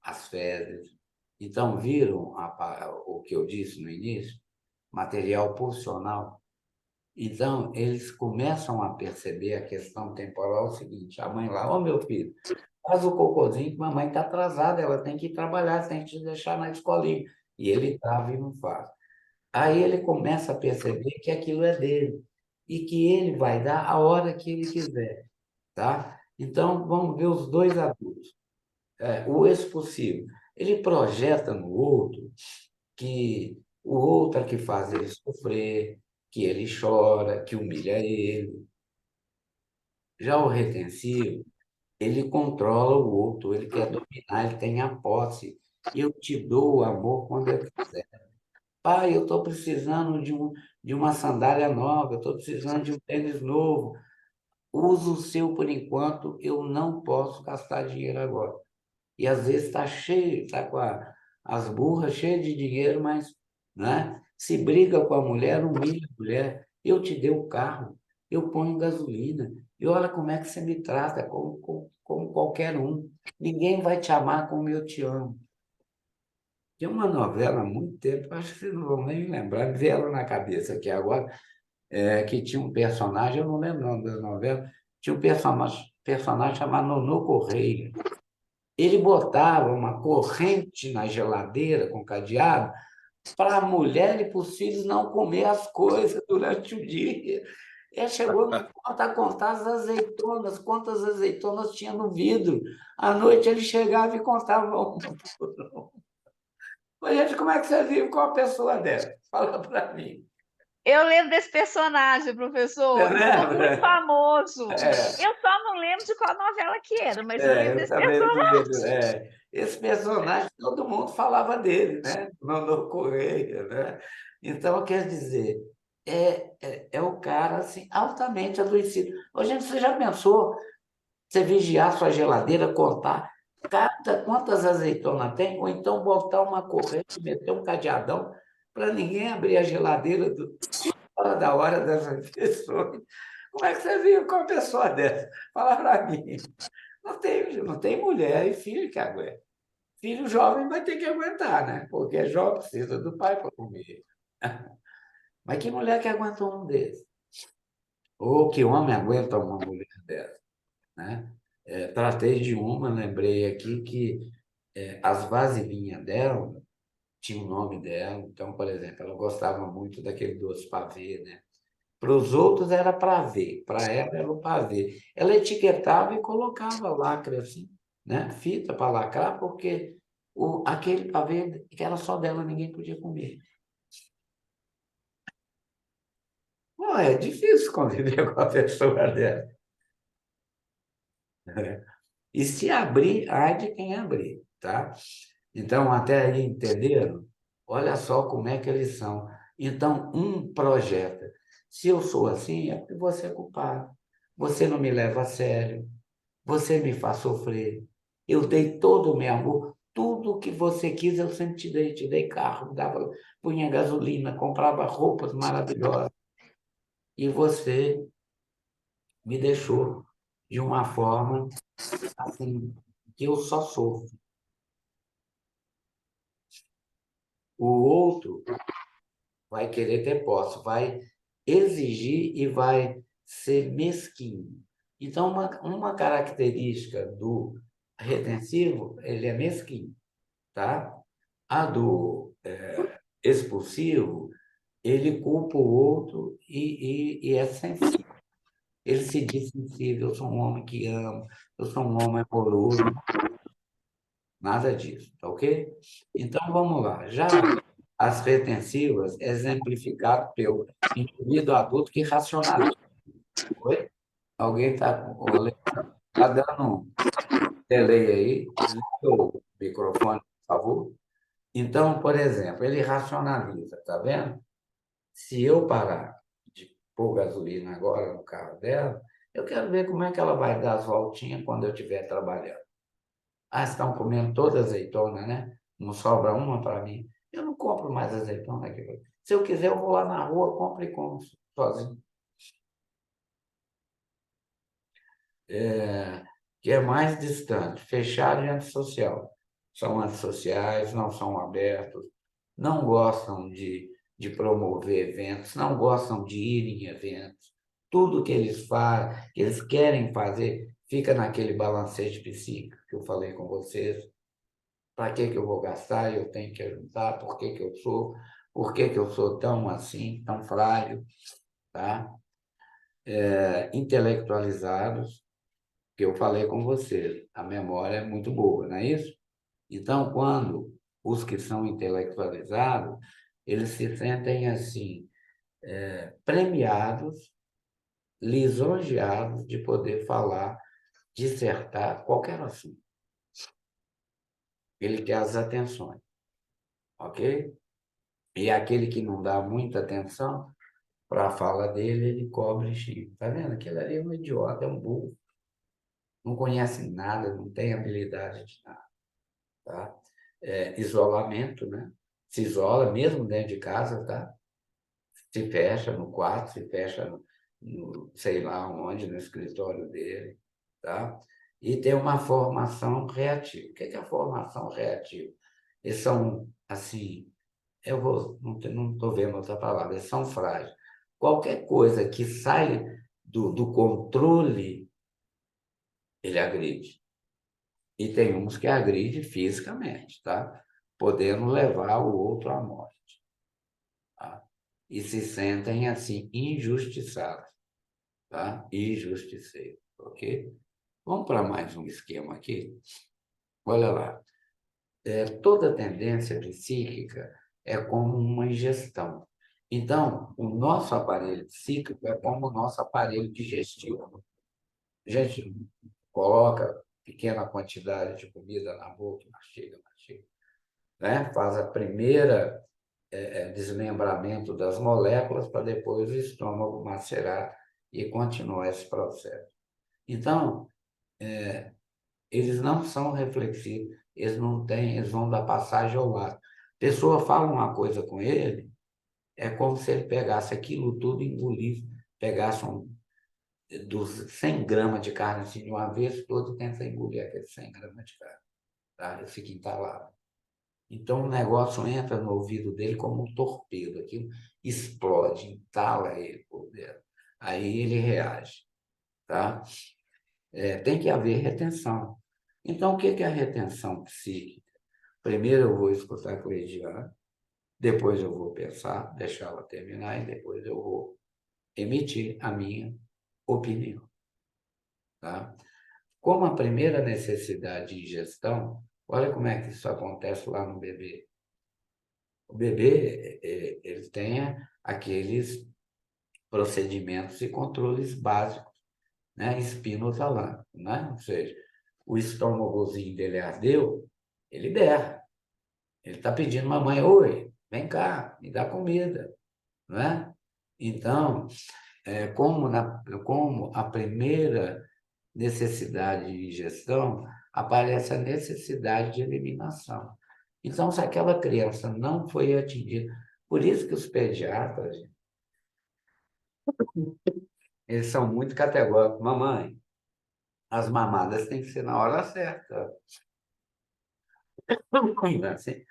as fezes. Então, viram o que eu disse no início? Material pulsional. Então, eles começam a perceber a questão temporal o seguinte: a mãe lá, ô meu filho, faz o cocôzinho que mamãe está atrasada, ela tem que ir trabalhar, tem que te deixar na escolinha. E ele trava e não faz. Aí ele começa a perceber que aquilo é dele e que ele vai dar a hora que ele quiser, tá? Então, vamos ver os dois adultos. O expulsivo, ele projeta no outro que o outro é que faz ele sofrer, que ele chora, que humilha ele. Já o retensivo, ele controla o outro, ele quer dominar, ele tem a posse. Eu te dou o amor quando eu quiser. Pai, eu estou precisando de uma sandália nova, eu estou precisando de um tênis novo. Usa o seu por enquanto, eu não posso gastar dinheiro agora. E às vezes está cheio, está com as burras cheias de dinheiro, mas, né? Se briga com a mulher, humilha a mulher. Eu te dei o carro, eu ponho gasolina, e olha como é que você me trata, como qualquer um. Ninguém vai te amar como eu te amo. Tem uma novela há muito tempo, acho que vocês não vão nem lembrar, me veio ela na cabeça aqui agora, que tinha um personagem, eu não lembro o nome da novela, tinha um personagem chamado Nonô Correia. Ele botava uma corrente na geladeira com cadeado para a mulher e para os filhos não comer as coisas durante o dia. Ele chegou no ponto a contar as azeitonas, quantas azeitonas tinha no vidro. À noite ele chegava e contava uma por uma. Mas, gente, como é que você vive com uma pessoa dessa? Fala para mim. Eu lembro desse personagem, Você professor. Ficou muito lembra? famoso. É. Eu só não lembro de qual novela que era, mas eu lembro Eu desse também não me personagem. lembro. Esse personagem, todo mundo falava dele, né? Nonô Correia, né? Então, quer dizer, é o cara assim, altamente adoecido. Ô, gente, você já pensou você vigiar sua geladeira, contar quantas azeitonas tem, ou então botar uma corrente, meter um cadeadão para ninguém abrir a geladeira fora da hora das refeições? Como é que você vive com uma pessoa dessa? Fala para mim. Não tem mulher e filho que aguenta. Filho jovem vai ter que aguentar, né? Porque é jovem, precisa do pai para comer. Mas que mulher que aguenta um desses? Ou que homem aguenta uma mulher dessa, né? Tratei de uma, lembrei aqui que as vasilhinhas dela tinha o nome dela. Então, por exemplo, ela gostava muito daquele doce pavê, né? Para os outros era para ver, para ela era o pavê. Ela etiquetava e colocava lacre assim, né? Fita para lacrar, porque aquele pavê que era só dela, ninguém podia comer. Pô, é difícil conviver com a pessoa dela. E se abrir, ai de quem abrir, tá? Então, até aí entenderam? Olha só como é que eles são. Então, um projeta. Se eu sou assim, é porque você é culpado. Você não me leva a sério. Você me faz sofrer. Eu dei todo o meu amor. Tudo que você quis, eu sempre te dei. Te dei carro, punha gasolina, comprava roupas maravilhosas. E você me deixou de uma forma assim, que eu só sofro. O outro vai querer ter posse, vai exigir e vai ser mesquinho. Então, uma característica do retensivo, ele é mesquinho, tá? A do expulsivo, ele culpa o outro e é sensível. Ele se diz sensível, eu sou um homem que amo, eu sou um homem amoroso, nada disso, tá ok? Então, vamos lá. Já as retensivas, exemplificado pelo indivíduo adulto que racionaliza. Oi? Alguém está dando um delay aí? Desliga o microfone, por favor. Então, por exemplo, ele racionaliza, tá vendo? Se eu parar de pôr gasolina agora no carro dela, eu quero ver como é que ela vai dar as voltinhas quando eu estiver trabalhando. Ah, estão comendo toda a azeitona, né? Não sobra uma para mim. Eu não compro mais azeitona aqui. Se eu quiser, eu vou lá na rua, compro e como sozinho. que é mais distante, fechado e antissocial. São antissociais, não são abertos, não gostam de promover eventos, não gostam de ir em eventos. Tudo que eles fazem, que eles querem fazer, fica naquele balancete psíquico que eu falei com vocês. Para que eu vou gastar? Eu tenho que ajudar. Por que eu sou tão assim, tão frágil, tá? Intelectualizados, que eu falei com vocês, a memória é muito boa, não é isso? Então, quando os que são intelectualizados, eles se sentem assim, premiados, lisonjeados de poder falar, dissertar qualquer assunto. Ele quer as atenções, ok? E aquele que não dá muita atenção para a fala dele, ele cobre Chico. Tá vendo? Aquele ali é um idiota, é um burro. Não conhece nada, não tem habilidade de nada. Tá? Isolamento, né? Se isola mesmo dentro de casa, tá? Se fecha no quarto, se fecha sei lá onde, no escritório dele, tá? E tem uma formação reativa. O que é a formação reativa? Eles são, assim, não estou vendo outra palavra, eles são frágeis. Qualquer coisa que sai do controle, ele agride. E tem uns que agride fisicamente, tá? Podendo levar o outro à morte. Tá? E se sentem, assim, injustiçados, tá? Injusticeiros, ok? Vamos para mais um esquema aqui. Olha lá. Toda tendência psíquica é como uma ingestão. Então, o nosso aparelho psíquico é como o nosso aparelho digestivo. A gente coloca pequena quantidade de comida na boca, mastiga, né? Faz a primeira desmembramento das moléculas para depois o estômago macerar e continuar esse processo. Então, eles não são reflexivos, eles não têm, eles vão dar passagem ao lado. A pessoa fala uma coisa com ele, é como se ele pegasse aquilo tudo e engolisse, pegasse dos 100 gramas de carne assim, de uma vez toda e tenta engolir aqueles 100 gramas de carne. Tá? Ele fica entalado. Então o negócio entra no ouvido dele como um torpedo, aquilo explode, entala ele por dentro. Aí ele reage. Tá? Tem que haver retenção. Então, o que é a retenção psíquica? Primeiro eu vou escutar a Cleidiane, depois eu vou pensar, deixá-la terminar, e depois eu vou emitir a minha opinião. Tá? Como a primeira necessidade de ingestão, olha como é que isso acontece lá no bebê. O bebê, ele tem aqueles procedimentos e controles básicos, né? Espinotalâmico, né? Ou seja, o estômagozinho dele ardeu, ele berra. Ele está pedindo, mamãe, oi, vem cá, me dá comida, não é? Então, como a primeira necessidade de ingestão, aparece a necessidade de eliminação. Então, se aquela criança não foi atingida, por isso que os pediatras, eles são muito categóricos. Mamãe, as mamadas têm que ser na hora certa. Assim,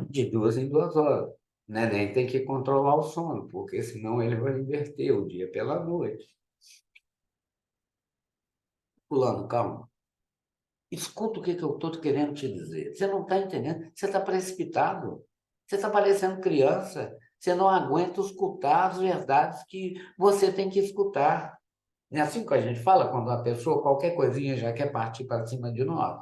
de 2 em 2 horas. O neném tem que controlar o sono, porque senão ele vai inverter o dia pela noite. Fulano, calma. Escuta o que eu estou querendo te dizer. Você não está entendendo? Você está precipitado. Você está parecendo criança. Você não aguenta escutar as verdades que você tem que escutar. Não é assim que a gente fala quando uma pessoa, qualquer coisinha, já quer partir para cima de nós?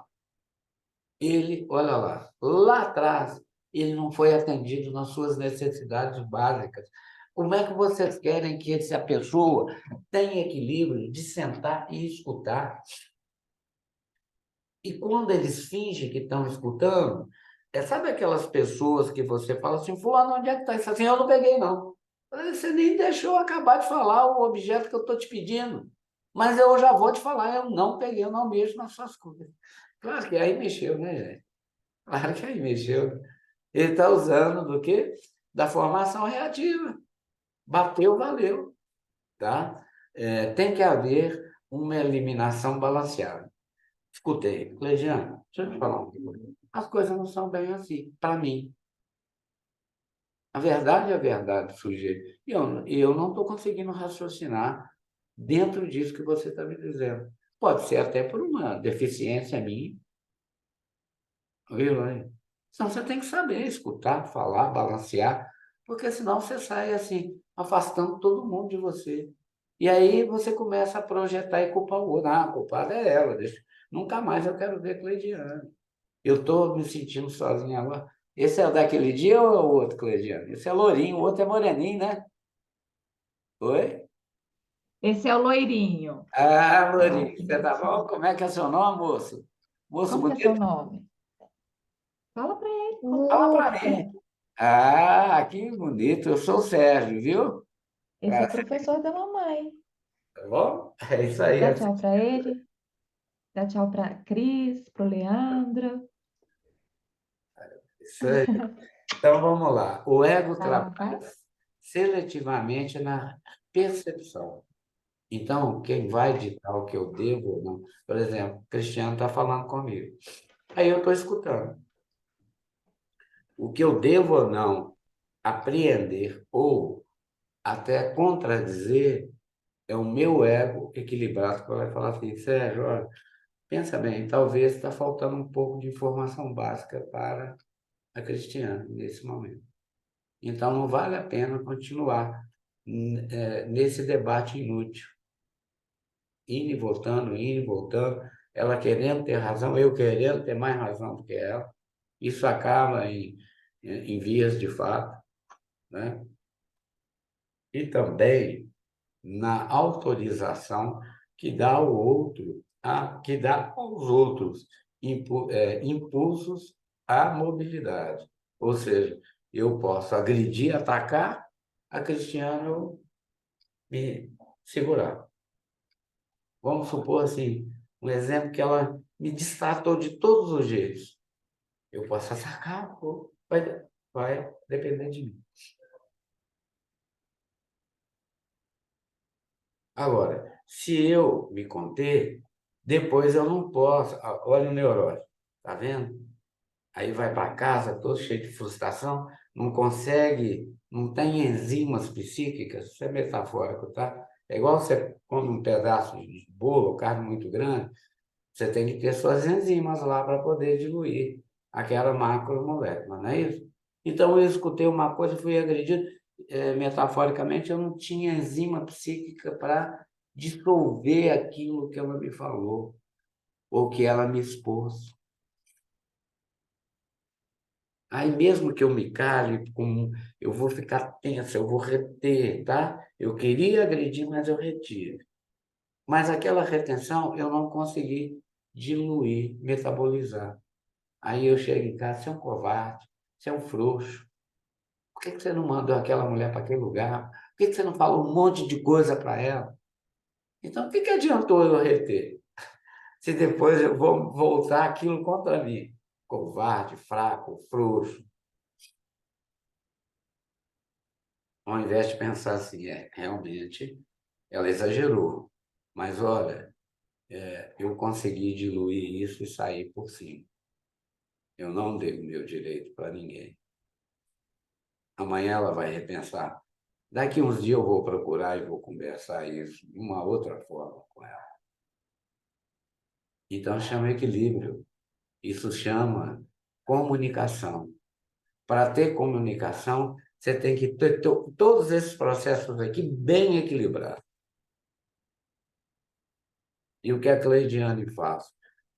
Ele, olha lá atrás, ele não foi atendido nas suas necessidades básicas. Como é que vocês querem que essa pessoa tenha equilíbrio de sentar e escutar? E quando eles fingem que estão escutando, sabe aquelas pessoas que você fala assim, fulano, onde é que está? Isso assim, eu não peguei, não. Você nem deixou eu acabar de falar o objeto que eu estou te pedindo. Mas eu já vou te falar, eu não peguei, eu não mexo nas suas coisas. Claro que aí mexeu, né, gente? Claro que aí mexeu. Ele está usando do quê? Da formação reativa. Bateu, valeu. Tá? Tem que haver uma eliminação balanceada. Escutei, Cleidiane, deixa eu te falar uma coisa. As coisas não são bem assim, para mim. A verdade é a verdade, sujeito. E eu não estou conseguindo raciocinar dentro disso que você está me dizendo. Pode ser até por uma deficiência minha, viu, hein? Então você tem que saber escutar, falar, balancear, porque senão você sai assim, afastando todo mundo de você. E aí você começa a projetar e culpar o outro. Ah, a culpada é ela, deixa. Nunca mais eu quero ver Cleidiane. Eu estou me sentindo sozinho agora. Esse é o daquele dia ou é o outro, Cleidiane? Esse é lourinho, o outro é moreninho, né? Oi? Esse é o loirinho. Ah, Ah, lourinho, que você tá bom? bonitinho. Como é que é seu nome, moço? Moço Como que é seu bonito? nome? Fala para ele. Fala para Lucas. mim. Ah, que bonito. Eu sou o Sérgio, viu? Esse é o professor da mamãe. Tá bom? É isso aí. Dá tchau para ele. Dá tchau para Cris, para o Leandro. Isso aí. Então vamos lá. O ego Vai lá, trabalha vai. seletivamente na percepção. Então, quem vai ditar o que eu devo ou não? Por exemplo, o Cristiano está falando comigo. Aí eu estou escutando. O que eu devo ou não apreender ou até contradizer é o meu ego equilibrado que vai falar assim, Sérgio, olha, pensa bem, talvez está faltando um pouco de informação básica para a Cristiane nesse momento. Então, não vale a pena continuar nesse debate inútil, indo e voltando, ela querendo ter razão, eu querendo ter mais razão do que ela. Isso acaba em vias de fato, né? E também na autorização que dá ao outro, que dá aos outros impulsos à mobilidade. Ou seja, eu posso agredir, atacar, a Cristiano me segurar. Vamos supor assim, um exemplo que ela me distratou de todos os jeitos. Eu posso atacar, ou vai depender de mim. Agora, se eu me conter, depois eu não posso. Olha o neurótico, tá vendo? Aí vai para casa todo cheio de frustração, não consegue, não tem enzimas psíquicas, isso é metafórico, tá? É igual você come um pedaço de bolo, carne muito grande, você tem que ter suas enzimas lá para poder diluir aquela macromolécula, não é isso? Então eu escutei uma coisa, fui agredido, metaforicamente, eu não tinha enzima psíquica para dissolver aquilo que ela me falou ou que ela me expôs. Aí mesmo que eu me cale, eu vou ficar tensa, eu vou reter, tá? Eu queria agredir, mas eu retive. Mas aquela retenção eu não consegui diluir, metabolizar. Aí eu chego em casa, você é um covarde, você é um frouxo. Por que você não mandou aquela mulher para aquele lugar? Por que você não falou um monte de coisa para ela? Então, o que adiantou eu reter? Se depois eu vou voltar aquilo contra mim. Covarde, fraco, frouxo. Ao invés de pensar assim, realmente, ela exagerou. Mas, olha, eu consegui diluir isso e sair por cima. Eu não dei o meu direito para ninguém. Amanhã ela vai repensar. Daqui uns dias eu vou procurar e vou conversar isso de uma outra forma com ela. Então chama equilíbrio. Isso chama comunicação. Para ter comunicação, você tem que ter todos esses processos aqui bem equilibrados. E o que a Cleidiane faz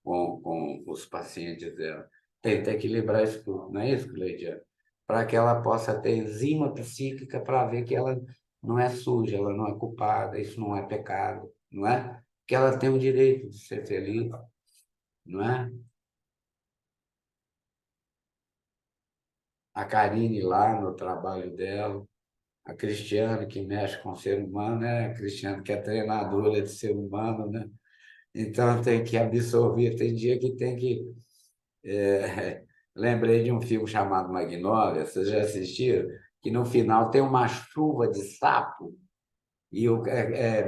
com os pacientes dela? Tenta equilibrar isso tudo, não é isso, Cleidiane? Para que ela possa ter enzima psíquica para ver que ela não é suja, ela não é culpada, isso não é pecado, não é? Que ela tem o direito de ser feliz, não é? A Karine lá no trabalho dela, a Cristiane que mexe com o ser humano, né? A Cristiane que é treinadora de ser humano, né? Então tem que absorver, tem dia que tem que lembrei de um filme chamado Magnolia, vocês já assistiram? Que no final tem uma chuva de sapo, E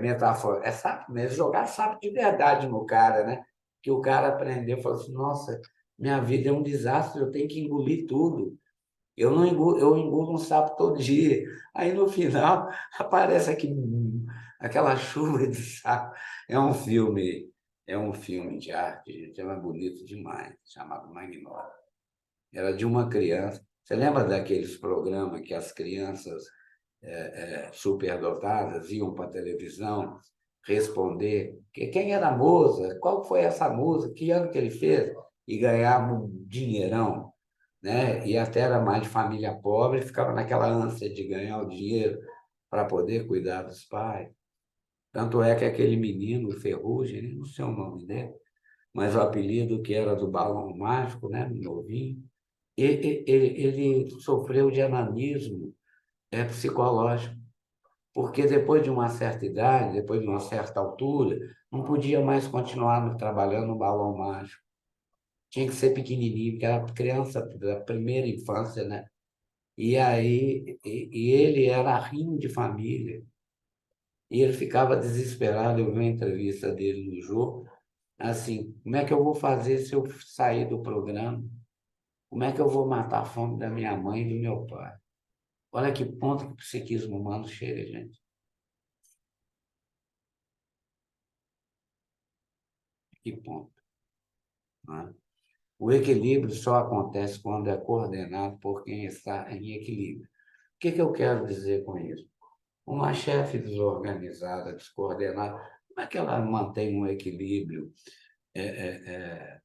metáfora, é sapo mesmo, jogar sapo de verdade no cara, né? Que o cara aprendeu, falou assim, nossa, minha vida é um desastre, eu tenho que engolir tudo. Eu engulo um sapo todo dia. Aí no final aparece aquela chuva de sapo. É um filme de arte, gente, é bonito demais, chamado Magnolia. Era de uma criança. Você lembra daqueles programas que as crianças superdotadas iam para a televisão responder quem era a musa, qual foi essa musa, que ano que ele fez, e ganhava um dinheirão, né? E até era mais de família pobre, ficava naquela ânsia de ganhar o dinheiro para poder cuidar dos pais. Tanto é que aquele menino, o Ferrugem, nem não sei o nome dele, mas o apelido que era do Balão Mágico, né, novinho, ele sofreu de ananismo psicológico, porque depois de uma certa idade, depois de uma certa altura, não podia mais continuar trabalhando no balão mágico. Tinha que ser pequenininho, porque era criança da primeira infância, né? E aí, ele era rim de família, e ele ficava desesperado. Eu vi uma entrevista dele no jogo, assim, como é que eu vou fazer se eu sair do programa? Como é que eu vou matar a fome da minha mãe e do meu pai? Olha que ponto que o psiquismo humano chega, gente. Que ponto, né? O equilíbrio só acontece quando é coordenado por quem está em equilíbrio. O que eu quero dizer com isso? Uma chefe desorganizada, descoordenada, como é que ela mantém um equilíbrio é, é, é,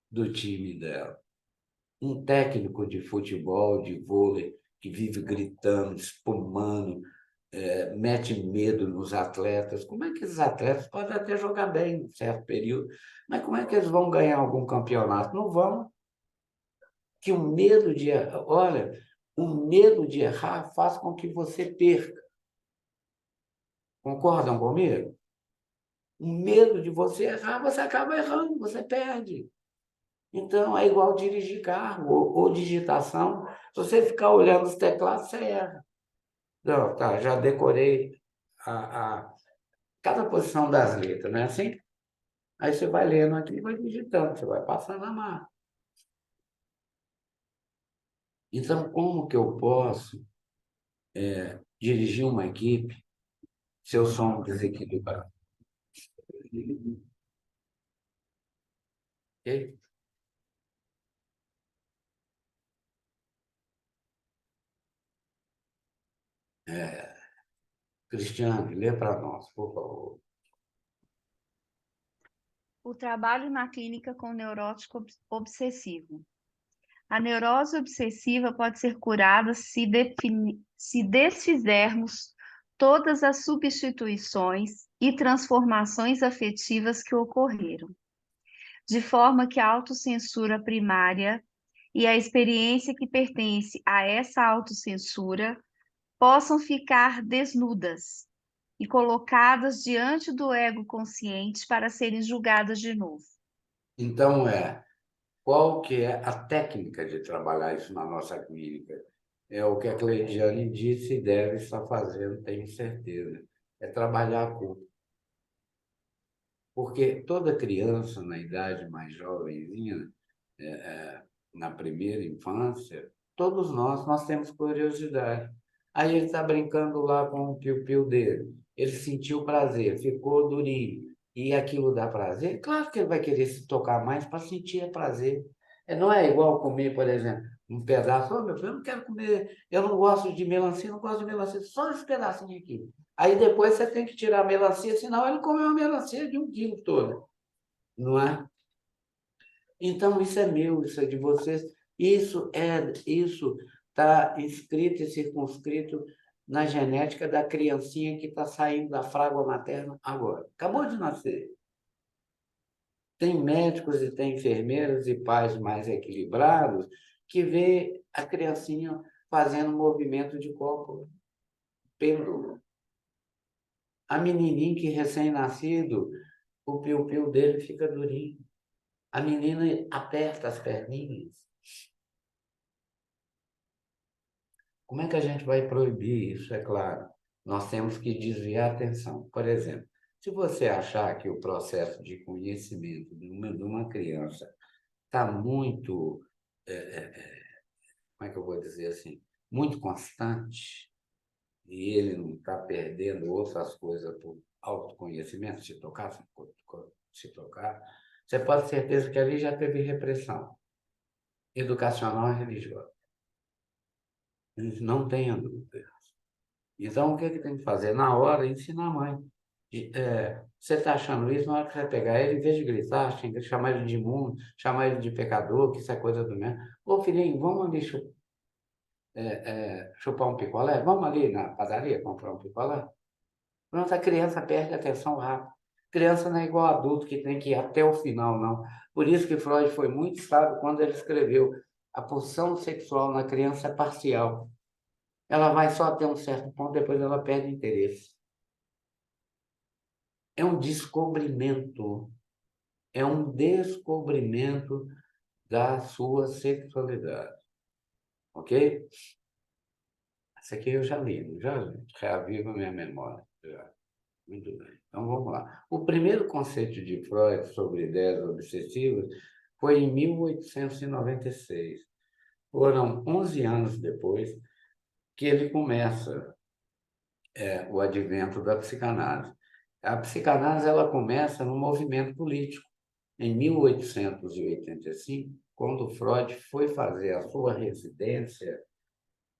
do time dela? Um técnico de futebol, de vôlei, que vive gritando, espumando, mete medo nos atletas. Como é que esses atletas podem até jogar bem em certo período, mas como é que eles vão ganhar algum campeonato? Não vão. Que o medo de errar, olha, o medo de errar faz com que você perca. Concordam comigo? O medo de você errar, você acaba errando, você perde. Então, é igual dirigir carro ou digitação. Se você ficar olhando os teclados, você erra. Não, tá, já decorei cada posição das letras, não é assim? Aí você vai lendo aqui e vai digitando, você vai passando a marca. Então, como que eu posso dirigir uma equipe se eu sou um desequilibrado? Ok? Cristiane, lê para nós, por favor. O trabalho na clínica com neurótico obsessivo. A neurose obsessiva pode ser curada se desfizermos todas as substituições e transformações afetivas que ocorreram, de forma que a autocensura primária e a experiência que pertence a essa autocensura possam ficar desnudas e colocadas diante do ego consciente para serem julgadas de novo. Então, qual que é a técnica de trabalhar isso na nossa clínica? É o que a Cleidiane disse e deve estar fazendo, tenho certeza. É trabalhar a culpa. Porque toda criança, na idade mais jovenzinha, na primeira infância, todos nós temos curiosidade. Aí ele está brincando lá com o piu-piu dele. Ele sentiu prazer, ficou durinho. E aquilo dá prazer? Claro que ele vai querer se tocar mais para sentir prazer. Não é igual comer, por exemplo, um pedaço. Oh, meu filho, eu não quero comer, eu não gosto de melancia, não gosto de melancia, só esse pedacinho aqui. Aí depois você tem que tirar a melancia, senão ele comeu uma melancia de 1 quilo toda, não é? Então, isso é meu, isso é de vocês. Isso está escrito e circunscrito na genética da criancinha que está saindo da fragua materna agora. Acabou de nascer. Tem médicos e tem enfermeiros e pais mais equilibrados que vê a criancinha fazendo movimento de corpo pêndulo. A menininha que recém-nascido, o piu-piu dele fica durinho. A menina aperta as perninhas. Como é que a gente vai proibir isso? É claro, nós temos que desviar a atenção. Por exemplo, se você achar que o processo de conhecimento de uma criança está muito, como é que eu vou dizer assim, muito constante, e ele não está perdendo outras coisas por autoconhecimento, se tocar, você pode ter certeza que ali já teve repressão educacional e religiosa. Não tenha dúvida. Então, o que que tem que fazer? Na hora, ensinar a mãe. Você está achando isso, na hora que você pegar ele, em vez de gritar, chamar ele de imundo, chamar ele de pecador, que isso é coisa do mesmo. Ô, filhinho, vamos ali chupar um picolé? Vamos ali na padaria comprar um picolé? Pronto, a criança perde a atenção rápido. Criança não é igual adulto que tem que ir até o final, não. Por isso que Freud foi muito sábio quando ele escreveu: a pulsão sexual na criança é parcial. Ela vai só até um certo ponto, depois ela perde interesse. É um descobrimento, é um descobrimento da sua sexualidade. Ok? Essa aqui eu já li, já reaviva a minha memória. Já. Muito bem. Então vamos lá. O primeiro conceito de Freud sobre ideias obsessivas foi em 1896. Foram 11 anos depois que ele começa o advento da psicanálise. A psicanálise ela começa no movimento político. Em 1885, quando Freud foi fazer a sua residência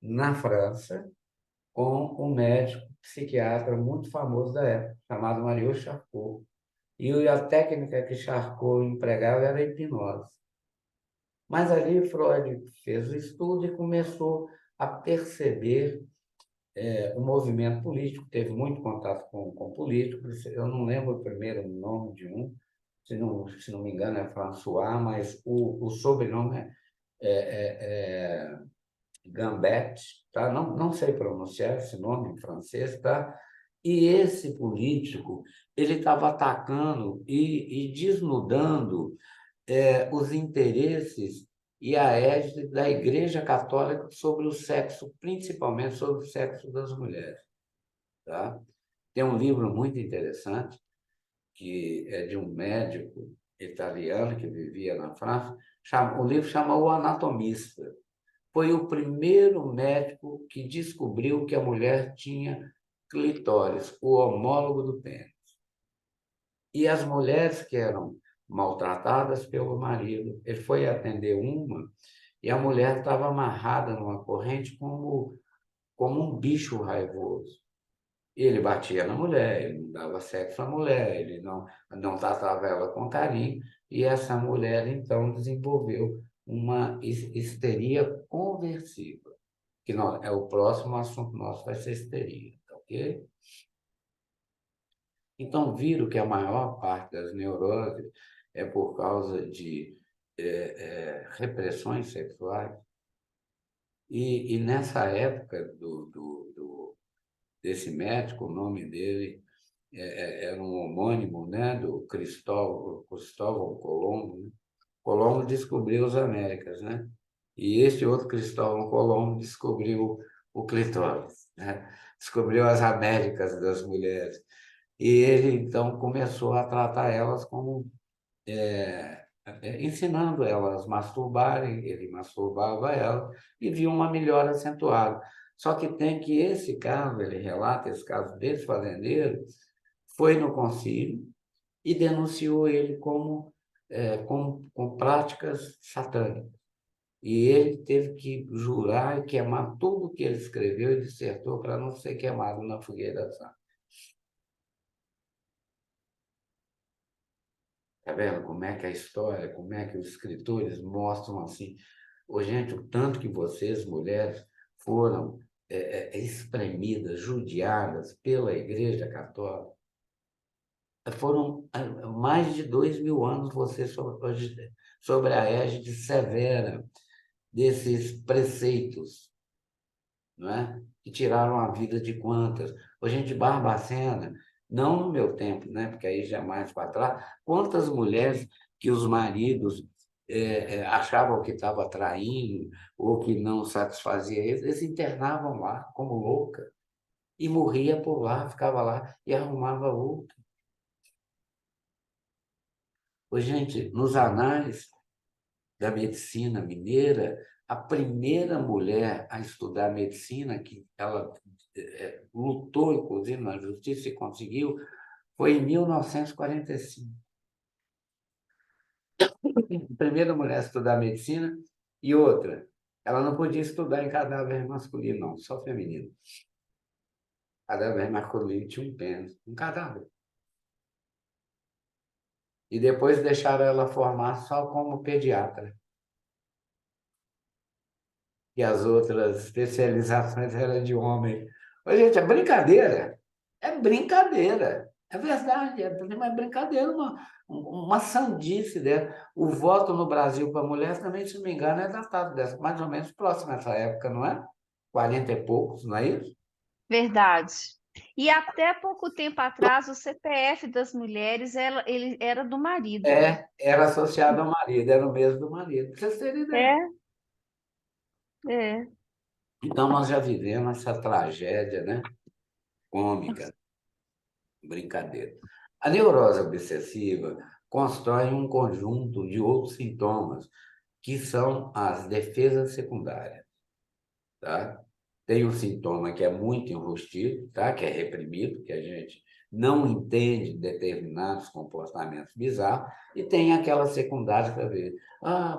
na França com um médico psiquiatra muito famoso da época, chamado Mario Charcot. E a técnica que Charcot empregava era a hipnose. Mas ali Freud fez o estudo e começou a perceber o movimento político, teve muito contato com políticos. Eu não lembro o primeiro nome de um, se não me engano é François, mas o sobrenome é Gambetta, tá? Não sei pronunciar esse nome em francês, tá? E esse político, ele estava atacando e desnudando os interesses e a égide da Igreja Católica sobre o sexo, principalmente sobre o sexo das mulheres, tá? Tem um livro muito interessante, que é de um médico italiano que vivia na França, o livro chama O Anatomista. Foi o primeiro médico que descobriu que a mulher tinha clitóris, o homólogo do pênis. E as mulheres que eram maltratadas pelo marido, ele foi atender uma e a mulher estava amarrada numa corrente como um bicho raivoso. Ele batia na mulher, ele não dava sexo à mulher, ele não tratava ela com carinho, e essa mulher, então, desenvolveu uma histeria conversiva, que é o próximo assunto nosso, vai ser histeria, tá ok? Então, viram que a maior parte das neuroses é por causa de repressões sexuais, e nessa época desse médico, o nome dele era um homônimo, né, do Cristóvão Colombo, né? Colombo descobriu as Américas, né? E este outro Cristóvão Colombo descobriu o clitóris, né? Descobriu as Américas das mulheres. E ele, então, começou a tratar elas como ensinando elas a masturbarem, ele masturbava elas e viu uma melhora acentuada. Só que tem que esse caso, ele relata esse caso desse fazendeiro, foi no concílio e denunciou ele com práticas satânicas. E ele teve que jurar e queimar tudo que ele escreveu e dissertou para não ser queimado na fogueira santa. Está vendo como é que a história, como é que os escritores mostram assim? Ô, gente, o tanto que vocês, mulheres, foram espremidas, judiadas pela Igreja Católica. Foram mais de 2.000 anos vocês sobre a égide severa desses preceitos, não é? Que tiraram a vida de quantas? Ô, gente, Barbacena, não no meu tempo, né? Porque aí já mais para trás, quantas mulheres que os maridos achavam que estava traindo ou que não satisfazia eles internavam lá como louca. e morria por lá, ficava lá e arrumava outro. Ô, gente, nos anais da medicina mineira, a primeira mulher a estudar medicina, que ela lutou, inclusive, na justiça e conseguiu, foi em 1945. A primeira mulher a estudar medicina e outra, ela não podia estudar em cadáver masculino, não, só feminino. Cadáver masculino tinha um pênis, um cadáver. E depois deixaram ela formar só como pediatra. E as outras especializações eram de homem. Ô, gente, é brincadeira. É brincadeira. É verdade, é brincadeira, uma sandice dessa. O voto no Brasil para mulher também, se não me engano, é datado dessa, mais ou menos próximo a essa época, não é? 40 e poucos, não é isso? Verdade. E até pouco tempo atrás, o CPF das mulheres ele era do marido. Era associado ao marido, era o mesmo do marido. Pra vocês terem ideia. É. Então, nós já vivemos essa tragédia, né? Cômica, brincadeira. A neurose obsessiva constrói um conjunto de outros sintomas, que são as defesas secundárias, tá? Tem um sintoma que é muito enrustido, tá? Que é reprimido, que a gente não entende determinados comportamentos bizarros, e tem aquela secundária que vê,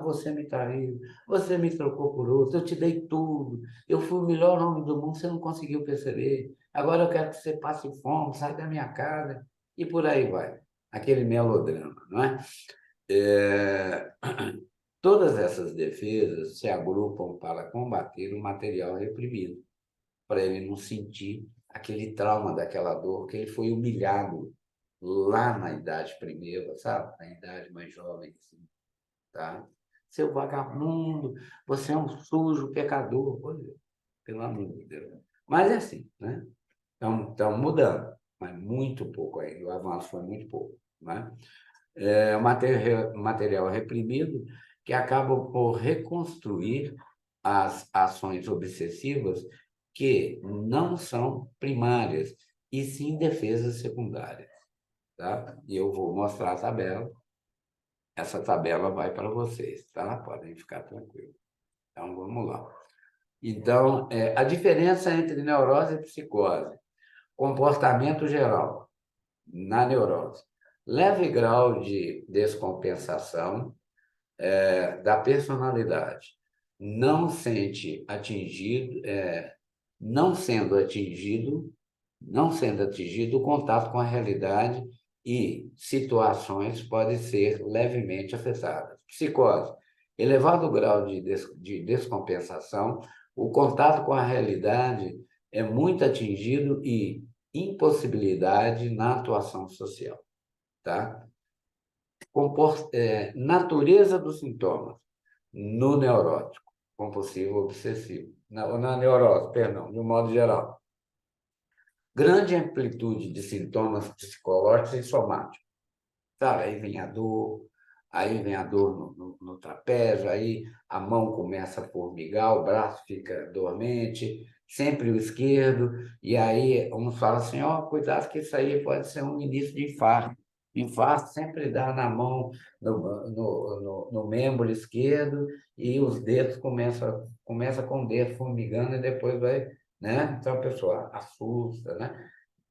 você me traiu, você me trocou por outro, eu te dei tudo, eu fui o melhor homem do mundo, você não conseguiu perceber, agora eu quero que você passe fome, sai da minha casa, e por aí vai. Aquele melodrama, não é? É, Todas essas defesas se agrupam para combater o material reprimido, para ele não sentir aquele trauma daquela dor, que ele foi humilhado lá na idade primeira, sabe? Na idade mais jovem, assim, tá? Seu vagabundo, você é um sujo pecador. Olha, pelo amor de Deus. Mas é assim, né? Estão mudando, mas muito pouco ainda. O avanço foi muito pouco, né? É um material reprimido que acaba por reconstruir as ações obsessivas que não são primárias, e sim defesas secundárias, tá? E eu vou mostrar a tabela. Essa tabela vai para vocês, tá? Podem ficar tranquilos. Então, vamos lá. Então, a diferença entre neurose e psicose. Comportamento geral na neurose. Leve grau de descompensação da personalidade. Não sente atingido, não sendo atingido, não sendo atingido o contato com a realidade, e situações podem ser levemente afetadas. Psicose. Elevado grau de descompensação, o contato com a realidade é muito atingido e impossibilidade na atuação social, tá? Natureza dos sintomas no neurótico, compulsivo obsessivo, na neurose, perdão, de um modo geral. Grande amplitude de sintomas psicológicos e somáticos. Sabe? Aí vem a dor no trapézio, aí a mão começa a formigar, o braço fica dormente, sempre o esquerdo, e aí uns falam assim, cuidado que isso aí pode ser um início de infarto. Infarto sempre dá na mão, no membro esquerdo, e os dedos começa com o dedo formigando e depois vai, né? Então a pessoa assusta, né?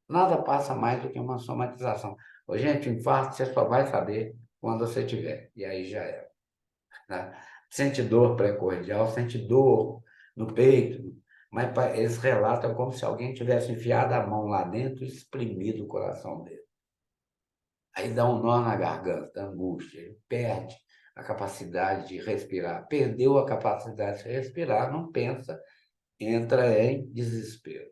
Nada passa mais do que uma somatização. Ô, gente, o infarto você só vai saber quando você tiver, e aí já é. Né? Sente dor precordial, sente dor no peito, mas eles relatam como se alguém tivesse enfiado a mão lá dentro e exprimido o coração dele. Aí dá um nó na garganta, angústia, ele perde a capacidade de respirar. Perdeu a capacidade de respirar, não pensa, entra em desespero.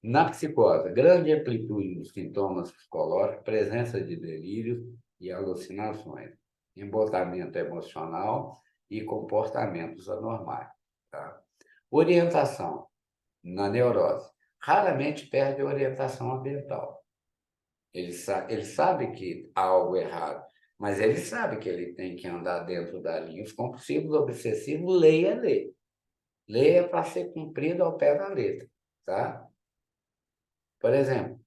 Na psicose, grande amplitude dos sintomas psicológicos, presença de delírios e alucinações, embotamento emocional e comportamentos anormais. Tá? Orientação na neurose. Raramente perde a orientação ambiental. Ele sabe que há algo errado, mas ele sabe que ele tem que andar dentro da linha. Os compulsivos obsessivos, lei é lei. Leia para ser cumprido ao pé da letra, tá? Por exemplo,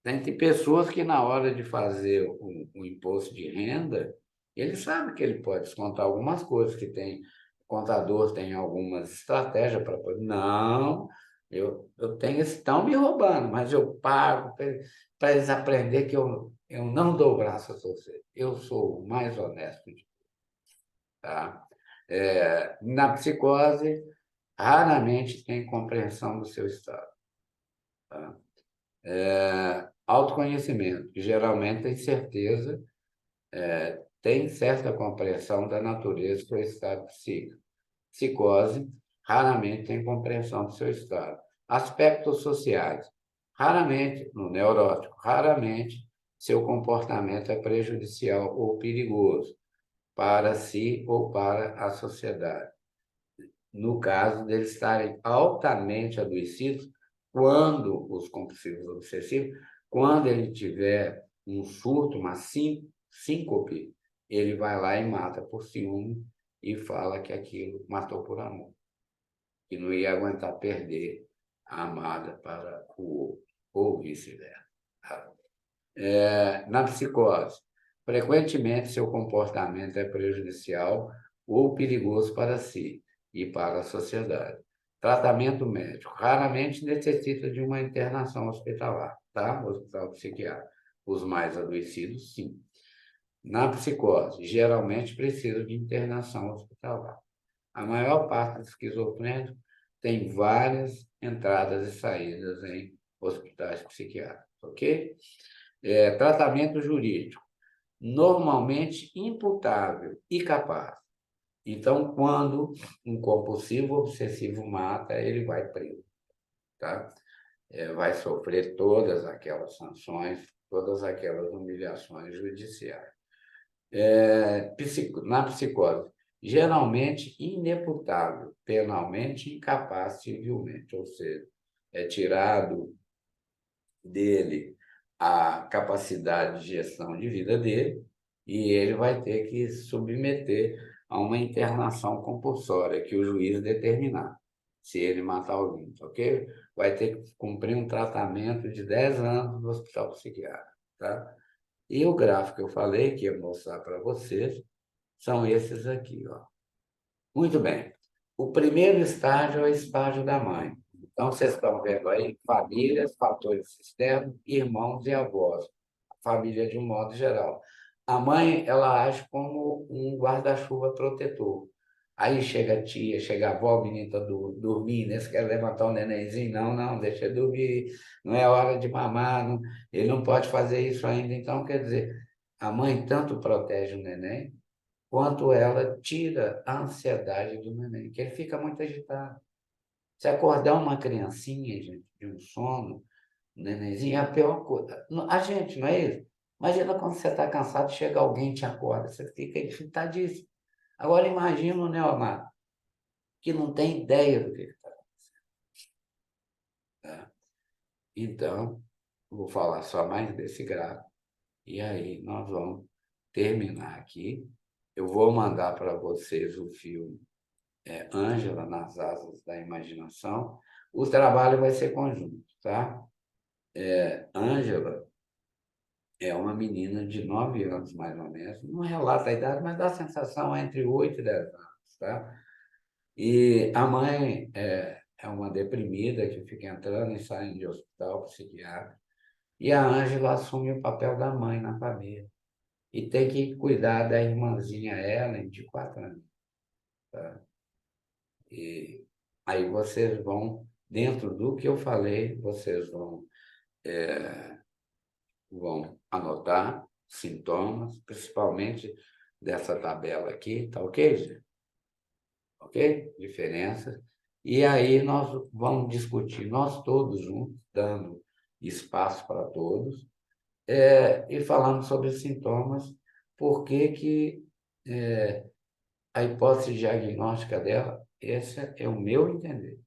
tem pessoas que na hora de fazer o imposto de renda, ele sabe que ele pode descontar algumas coisas, que tem, o contador tem algumas estratégias para poder. Não, eu tenho, estão me roubando, mas eu pago para eles aprenderem que eu não dou o braço a torcer. Eu sou o mais honesto de todos, tá? Na psicose, raramente tem compreensão do seu estado. Tá? Autoconhecimento, que geralmente tem certeza, tem certa compreensão da natureza do seu estado psíquico. Psicose, raramente tem compreensão do seu estado. Aspectos sociais, raramente, no neurótico, raramente seu comportamento é prejudicial ou perigoso para si ou para a sociedade. No caso deles estarem altamente adoecidos, quando os compulsivos obsessivos, quando ele tiver um surto, uma síncope, ele vai lá e mata por ciúme e fala que aquilo matou por amor, que não ia aguentar perder a amada para o outro, ou vice-versa. Na psicose, frequentemente seu comportamento é prejudicial ou perigoso para si e para a sociedade. Tratamento médico raramente necessita de uma internação hospitalar, tá? Hospital psiquiátrico. Os mais adoecidos, sim. Na psicose, geralmente precisa de internação hospitalar. A maior parte dos esquizofrênicos tem várias entradas e saídas em hospitais psiquiátricos, ok? Tratamento jurídico, normalmente imputável e capaz. Então, quando um compulsivo obsessivo mata, ele vai preso, tá? Vai sofrer todas aquelas sanções, todas aquelas humilhações judiciais. Na psicose, geralmente inimputável, penalmente incapaz civilmente, ou seja, é tirado dele a capacidade de gestão de vida dele e ele vai ter que submeter a uma internação compulsória que o juiz determinar, se ele matar alguém, ok? Vai ter que cumprir um tratamento de 10 anos no hospital psiquiátrico, tá? E o gráfico que eu falei, que ia mostrar para vocês, são esses aqui, ó. Muito bem. O primeiro estágio é o estágio da mãe. Então, vocês estão vendo aí famílias, fatores externos, irmãos e avós. Família de um modo geral. A mãe, ela age como um guarda-chuva protetor. Aí chega a tia, chega a avó, o menino está dormindo, você quer levantar o nenenzinho? Não, não, deixa ele dormir, não é hora de mamar, não, ele não pode fazer isso ainda. Então, quer dizer, a mãe tanto protege o neném, quanto ela tira a ansiedade do neném, que ele fica muito agitado. Se acordar uma criancinha, gente, de um sono, um nenenzinho, é a pior coisa. A gente, não é isso? Imagina quando você está cansado, chega alguém e te acorda, você fica irritadíssimo. Agora imagina o neonato, que não tem ideia do que está acontecendo. Tá? Então, vou falar só mais desse gráfico, e aí nós vamos terminar aqui. Eu vou mandar para vocês o filme Ângela nas Asas da Imaginação. O trabalho vai ser conjunto, tá? Ângela é uma menina de 9 anos, mais ou menos. Não relata a idade, mas dá a sensação entre 8 e 10 anos, tá? E a mãe é uma deprimida que fica entrando e saindo de hospital psiquiátrico. E a Ângela assume o papel da mãe na família. E tem que cuidar da irmãzinha Ellen, de 4 anos. Tá? E aí vocês vão, dentro do que eu falei, vocês vão anotar sintomas, principalmente dessa tabela aqui, tá ok, gente? Ok? Diferenças. E aí nós vamos discutir, nós todos juntos, dando espaço para todos, e falando sobre os sintomas, por que a hipótese diagnóstica dela, esse é o meu entender.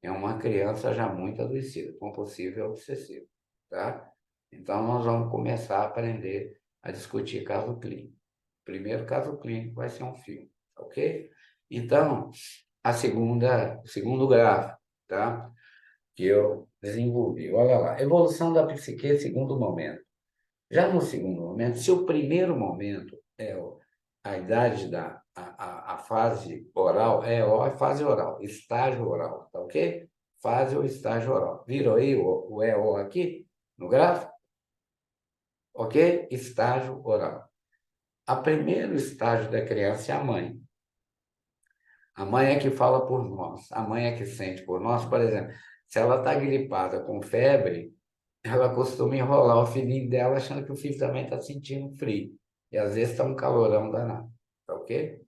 É uma criança já muito adoecida, compulsiva e obsessiva, tá? Então, nós vamos começar a aprender a discutir caso clínico. O primeiro caso clínico vai ser um filme, ok? Então, o segundo gráfico, tá? Que eu desenvolvi. Olha lá, evolução da psique segundo momento. Já no segundo momento, se o primeiro momento é a idade a fase oral, é a fase oral, estágio oral, tá ok? Fase ou estágio oral. Viram aí o EO aqui no gráfico? Ok? Estágio oral. O primeiro estágio da criança é a mãe. A mãe é que fala por nós, a mãe é que sente por nós. Por exemplo, se ela está gripada com febre, ela costuma enrolar o filhinho dela achando que o filho também está sentindo frio. E às vezes está um calorão danado, tá ok?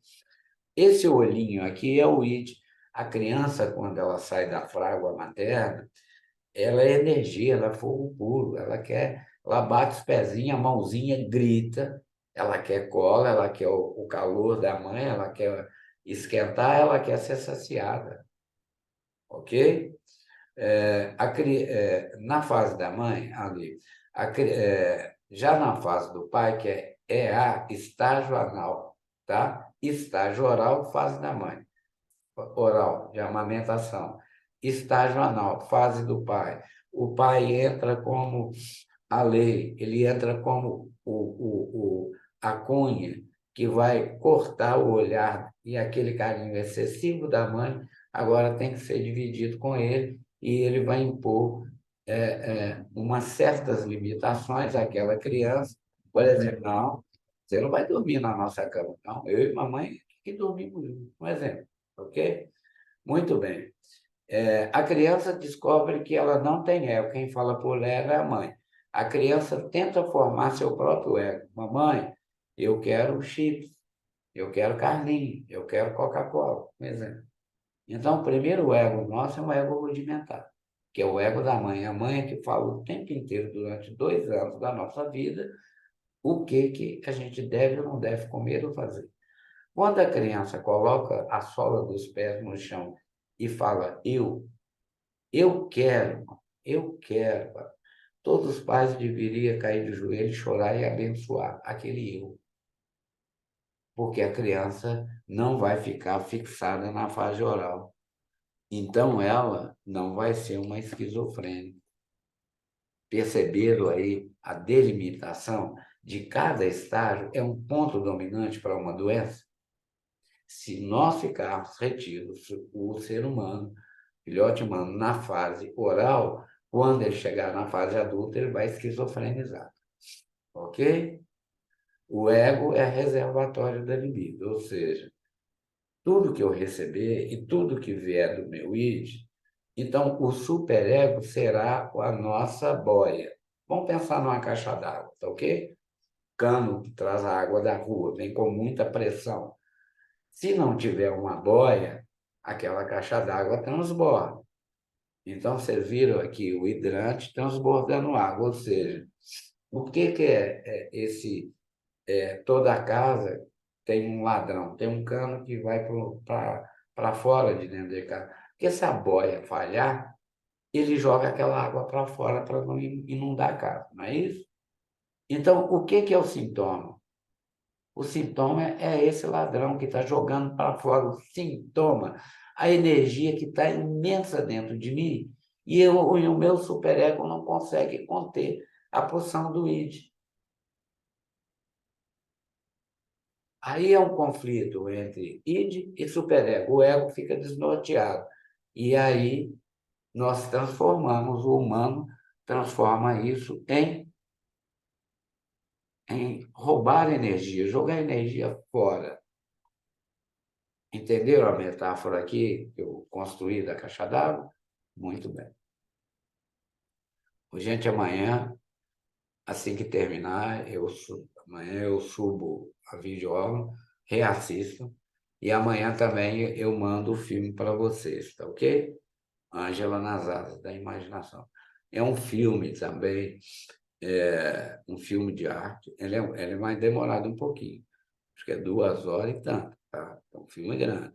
Esse olhinho aqui é o id. A criança, quando ela sai da fralda materna, ela é energia, ela é fogo puro, ela bate os pezinhos, a mãozinha grita, ela quer cola, ela quer o calor da mãe, ela quer esquentar, ela quer ser saciada, ok? Na fase da mãe, ali, já na fase do pai, que é EA, estágio anal, tá? Estágio oral, fase da mãe. Oral, de amamentação. Estágio anal, fase do pai. O pai entra como a lei, ele entra como a cunha, que vai cortar o olhar e aquele carinho excessivo da mãe, agora tem que ser dividido com ele, e ele vai impor umas certas limitações àquela criança. Por exemplo, não, você não vai dormir na nossa cama, não. Eu e mamãe que dormimos juntos, um exemplo, ok? Muito bem. A criança descobre que ela não tem ego. Quem fala por ego é a mãe. A criança tenta formar seu próprio ego. Mamãe, eu quero chips, eu quero carninho, eu quero Coca-Cola, por exemplo. Então, o primeiro ego nosso é um ego rudimentar, que é o ego da mãe. A mãe é que fala o tempo inteiro, durante 2 anos da nossa vida, o que a gente deve ou não deve comer ou fazer. Quando a criança coloca a sola dos pés no chão e fala, eu quero, eu quero. Todos os pais deveriam cair de joelho, chorar e abençoar aquele eu. Porque a criança não vai ficar fixada na fase oral. Então, ela não vai ser uma esquizofrênica. Perceberam aí a delimitação de cada estágio é um ponto dominante para uma doença? Se nós ficarmos retidos, o ser humano, filhote humano, na fase oral, quando ele chegar na fase adulta, ele vai esquizofrenizar. Ok? O ego é reservatório da libido, ou seja, tudo que eu receber e tudo que vier do meu id, então o superego será a nossa boia. Vamos pensar numa caixa d'água, tá ok? Cano que traz a água da rua, vem com muita pressão. Se não tiver uma boia, aquela caixa d'água transborda. Então, vocês viram aqui o hidrante transbordando água, ou seja, o que é esse? Toda a casa tem um ladrão, tem um cano que vai para fora de dentro de casa. Porque se a boia falhar, ele joga aquela água para fora para não inundar a casa, não é isso? Então, o que é o sintoma? O sintoma é esse ladrão que está jogando para fora. O sintoma, a energia que está imensa dentro de mim e o meu superego não consegue conter a porção do id. Aí é um conflito entre id e superego. O ego fica desnorteado. E aí nós transformamos, o humano transforma isso em roubar energia, jogar energia fora. Entenderam a metáfora aqui que eu construí da caixa d'água? Muito bem. Gente, amanhã, assim que terminar, amanhã eu subo a videoaula, reassisto, e amanhã também eu mando o filme para vocês, tá ok? Ângela nas Asas da Imaginação. É um filme também, um filme de arte. Ele é mais demorado um pouquinho, acho que é 2 horas e tanto, tá? É um filme grande.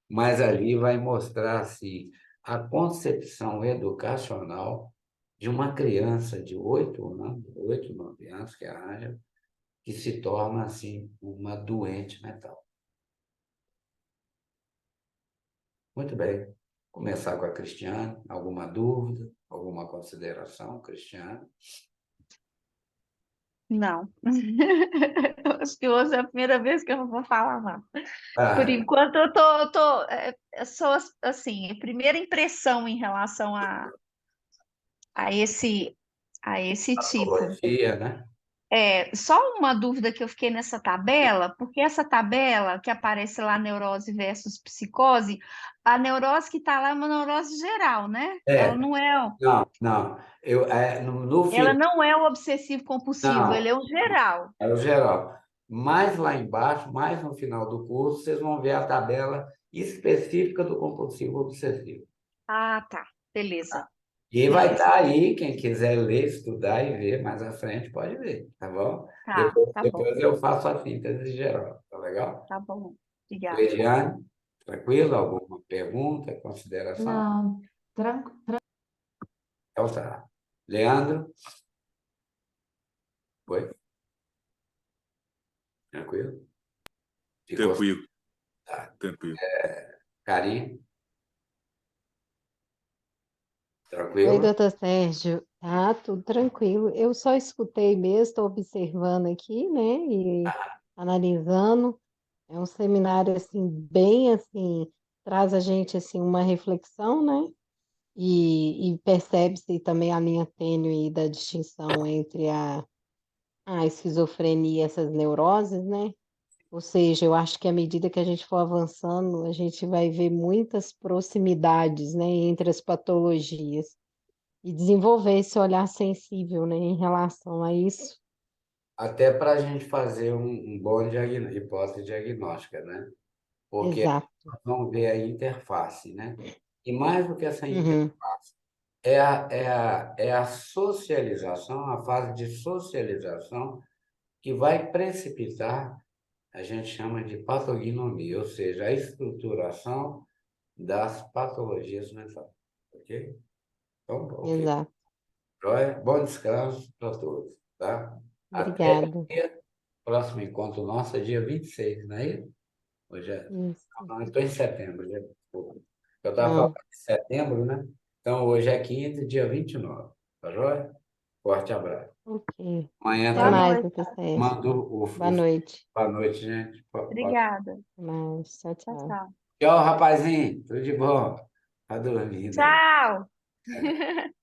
Mas ali vai mostrar assim, a concepção educacional de uma criança de 8 anos, 8, 9 anos, que é a Ângela, que se torna assim uma doente mental. Muito bem. Começar com a Cristiane. Alguma dúvida? Alguma consideração, Cristiane? Não. Eu acho que hoje é a primeira vez que eu não vou falar, não. Por Ah, enquanto, eu sou assim, a primeira impressão em relação a esse, a esse tipo. patologia, né? Só uma dúvida que eu fiquei nessa tabela, porque essa tabela que aparece lá, neurose versus psicose, a neurose que está lá é uma neurose geral, né? É, não, não. No Ela final, não é o obsessivo compulsivo, ele não, é o geral. é o geral. Mais lá embaixo, mais no final do curso, vocês vão ver a tabela específica do compulsivo obsessivo. Ah, tá. Beleza. E vai Beleza. estar aí, quem quiser ler, estudar e ver mais à frente, pode ver, tá bom? Tá bom. Depois eu faço a síntese geral, tá legal? Tá bom. Obrigada. Leidiane, tranquilo? Alguma pergunta, consideração? Não, Então tá. Leandro? Oi? Tranquilo? Ficou? Tranquilo, Tá. tranquilo. Carinho? Oi, Tranquilo? doutor Sérgio. Tá, tudo tranquilo. Eu só escutei mesmo, estou observando aqui, né, e analisando. É um seminário, assim, bem, assim, traz a gente, assim, uma reflexão, né, e percebe-se também a linha tênue da distinção entre a esquizofrenia e essas neuroses, né? Ou seja, eu acho que à medida que a gente for avançando, a gente vai ver muitas proximidades, né, entre as patologias e desenvolver esse olhar sensível, né, em relação a isso. Até para a gente fazer um bom hipótese diagnóstica, né? Porque Exato. nós vamos ver a interface, né? E mais do que essa Uhum. interface, é a socialização, a fase de socialização que vai precipitar, a gente chama de patognomia, ou seja, a estruturação das patologias mentais. Ok? Então, ok. Exato. Joia? Bom descanso para todos, tá? Até Obrigada. próximo encontro nosso, é dia 26, não é isso? Hoje é. Isso. Não, eu estou em setembro. Eu estava falando Não, de setembro, né? Então, hoje é 15, dia 29. Tá joia? Forte abraço. ok. Amanhã Até Boa também mais, noite. doutor Sérgio. mando Boa noite. boa noite, gente. Obrigada. Até mais. Tchau, Tchau, tchau. tchau. Tchau, rapazinho. Tudo de bom. Tá dormindo aí. Tchau.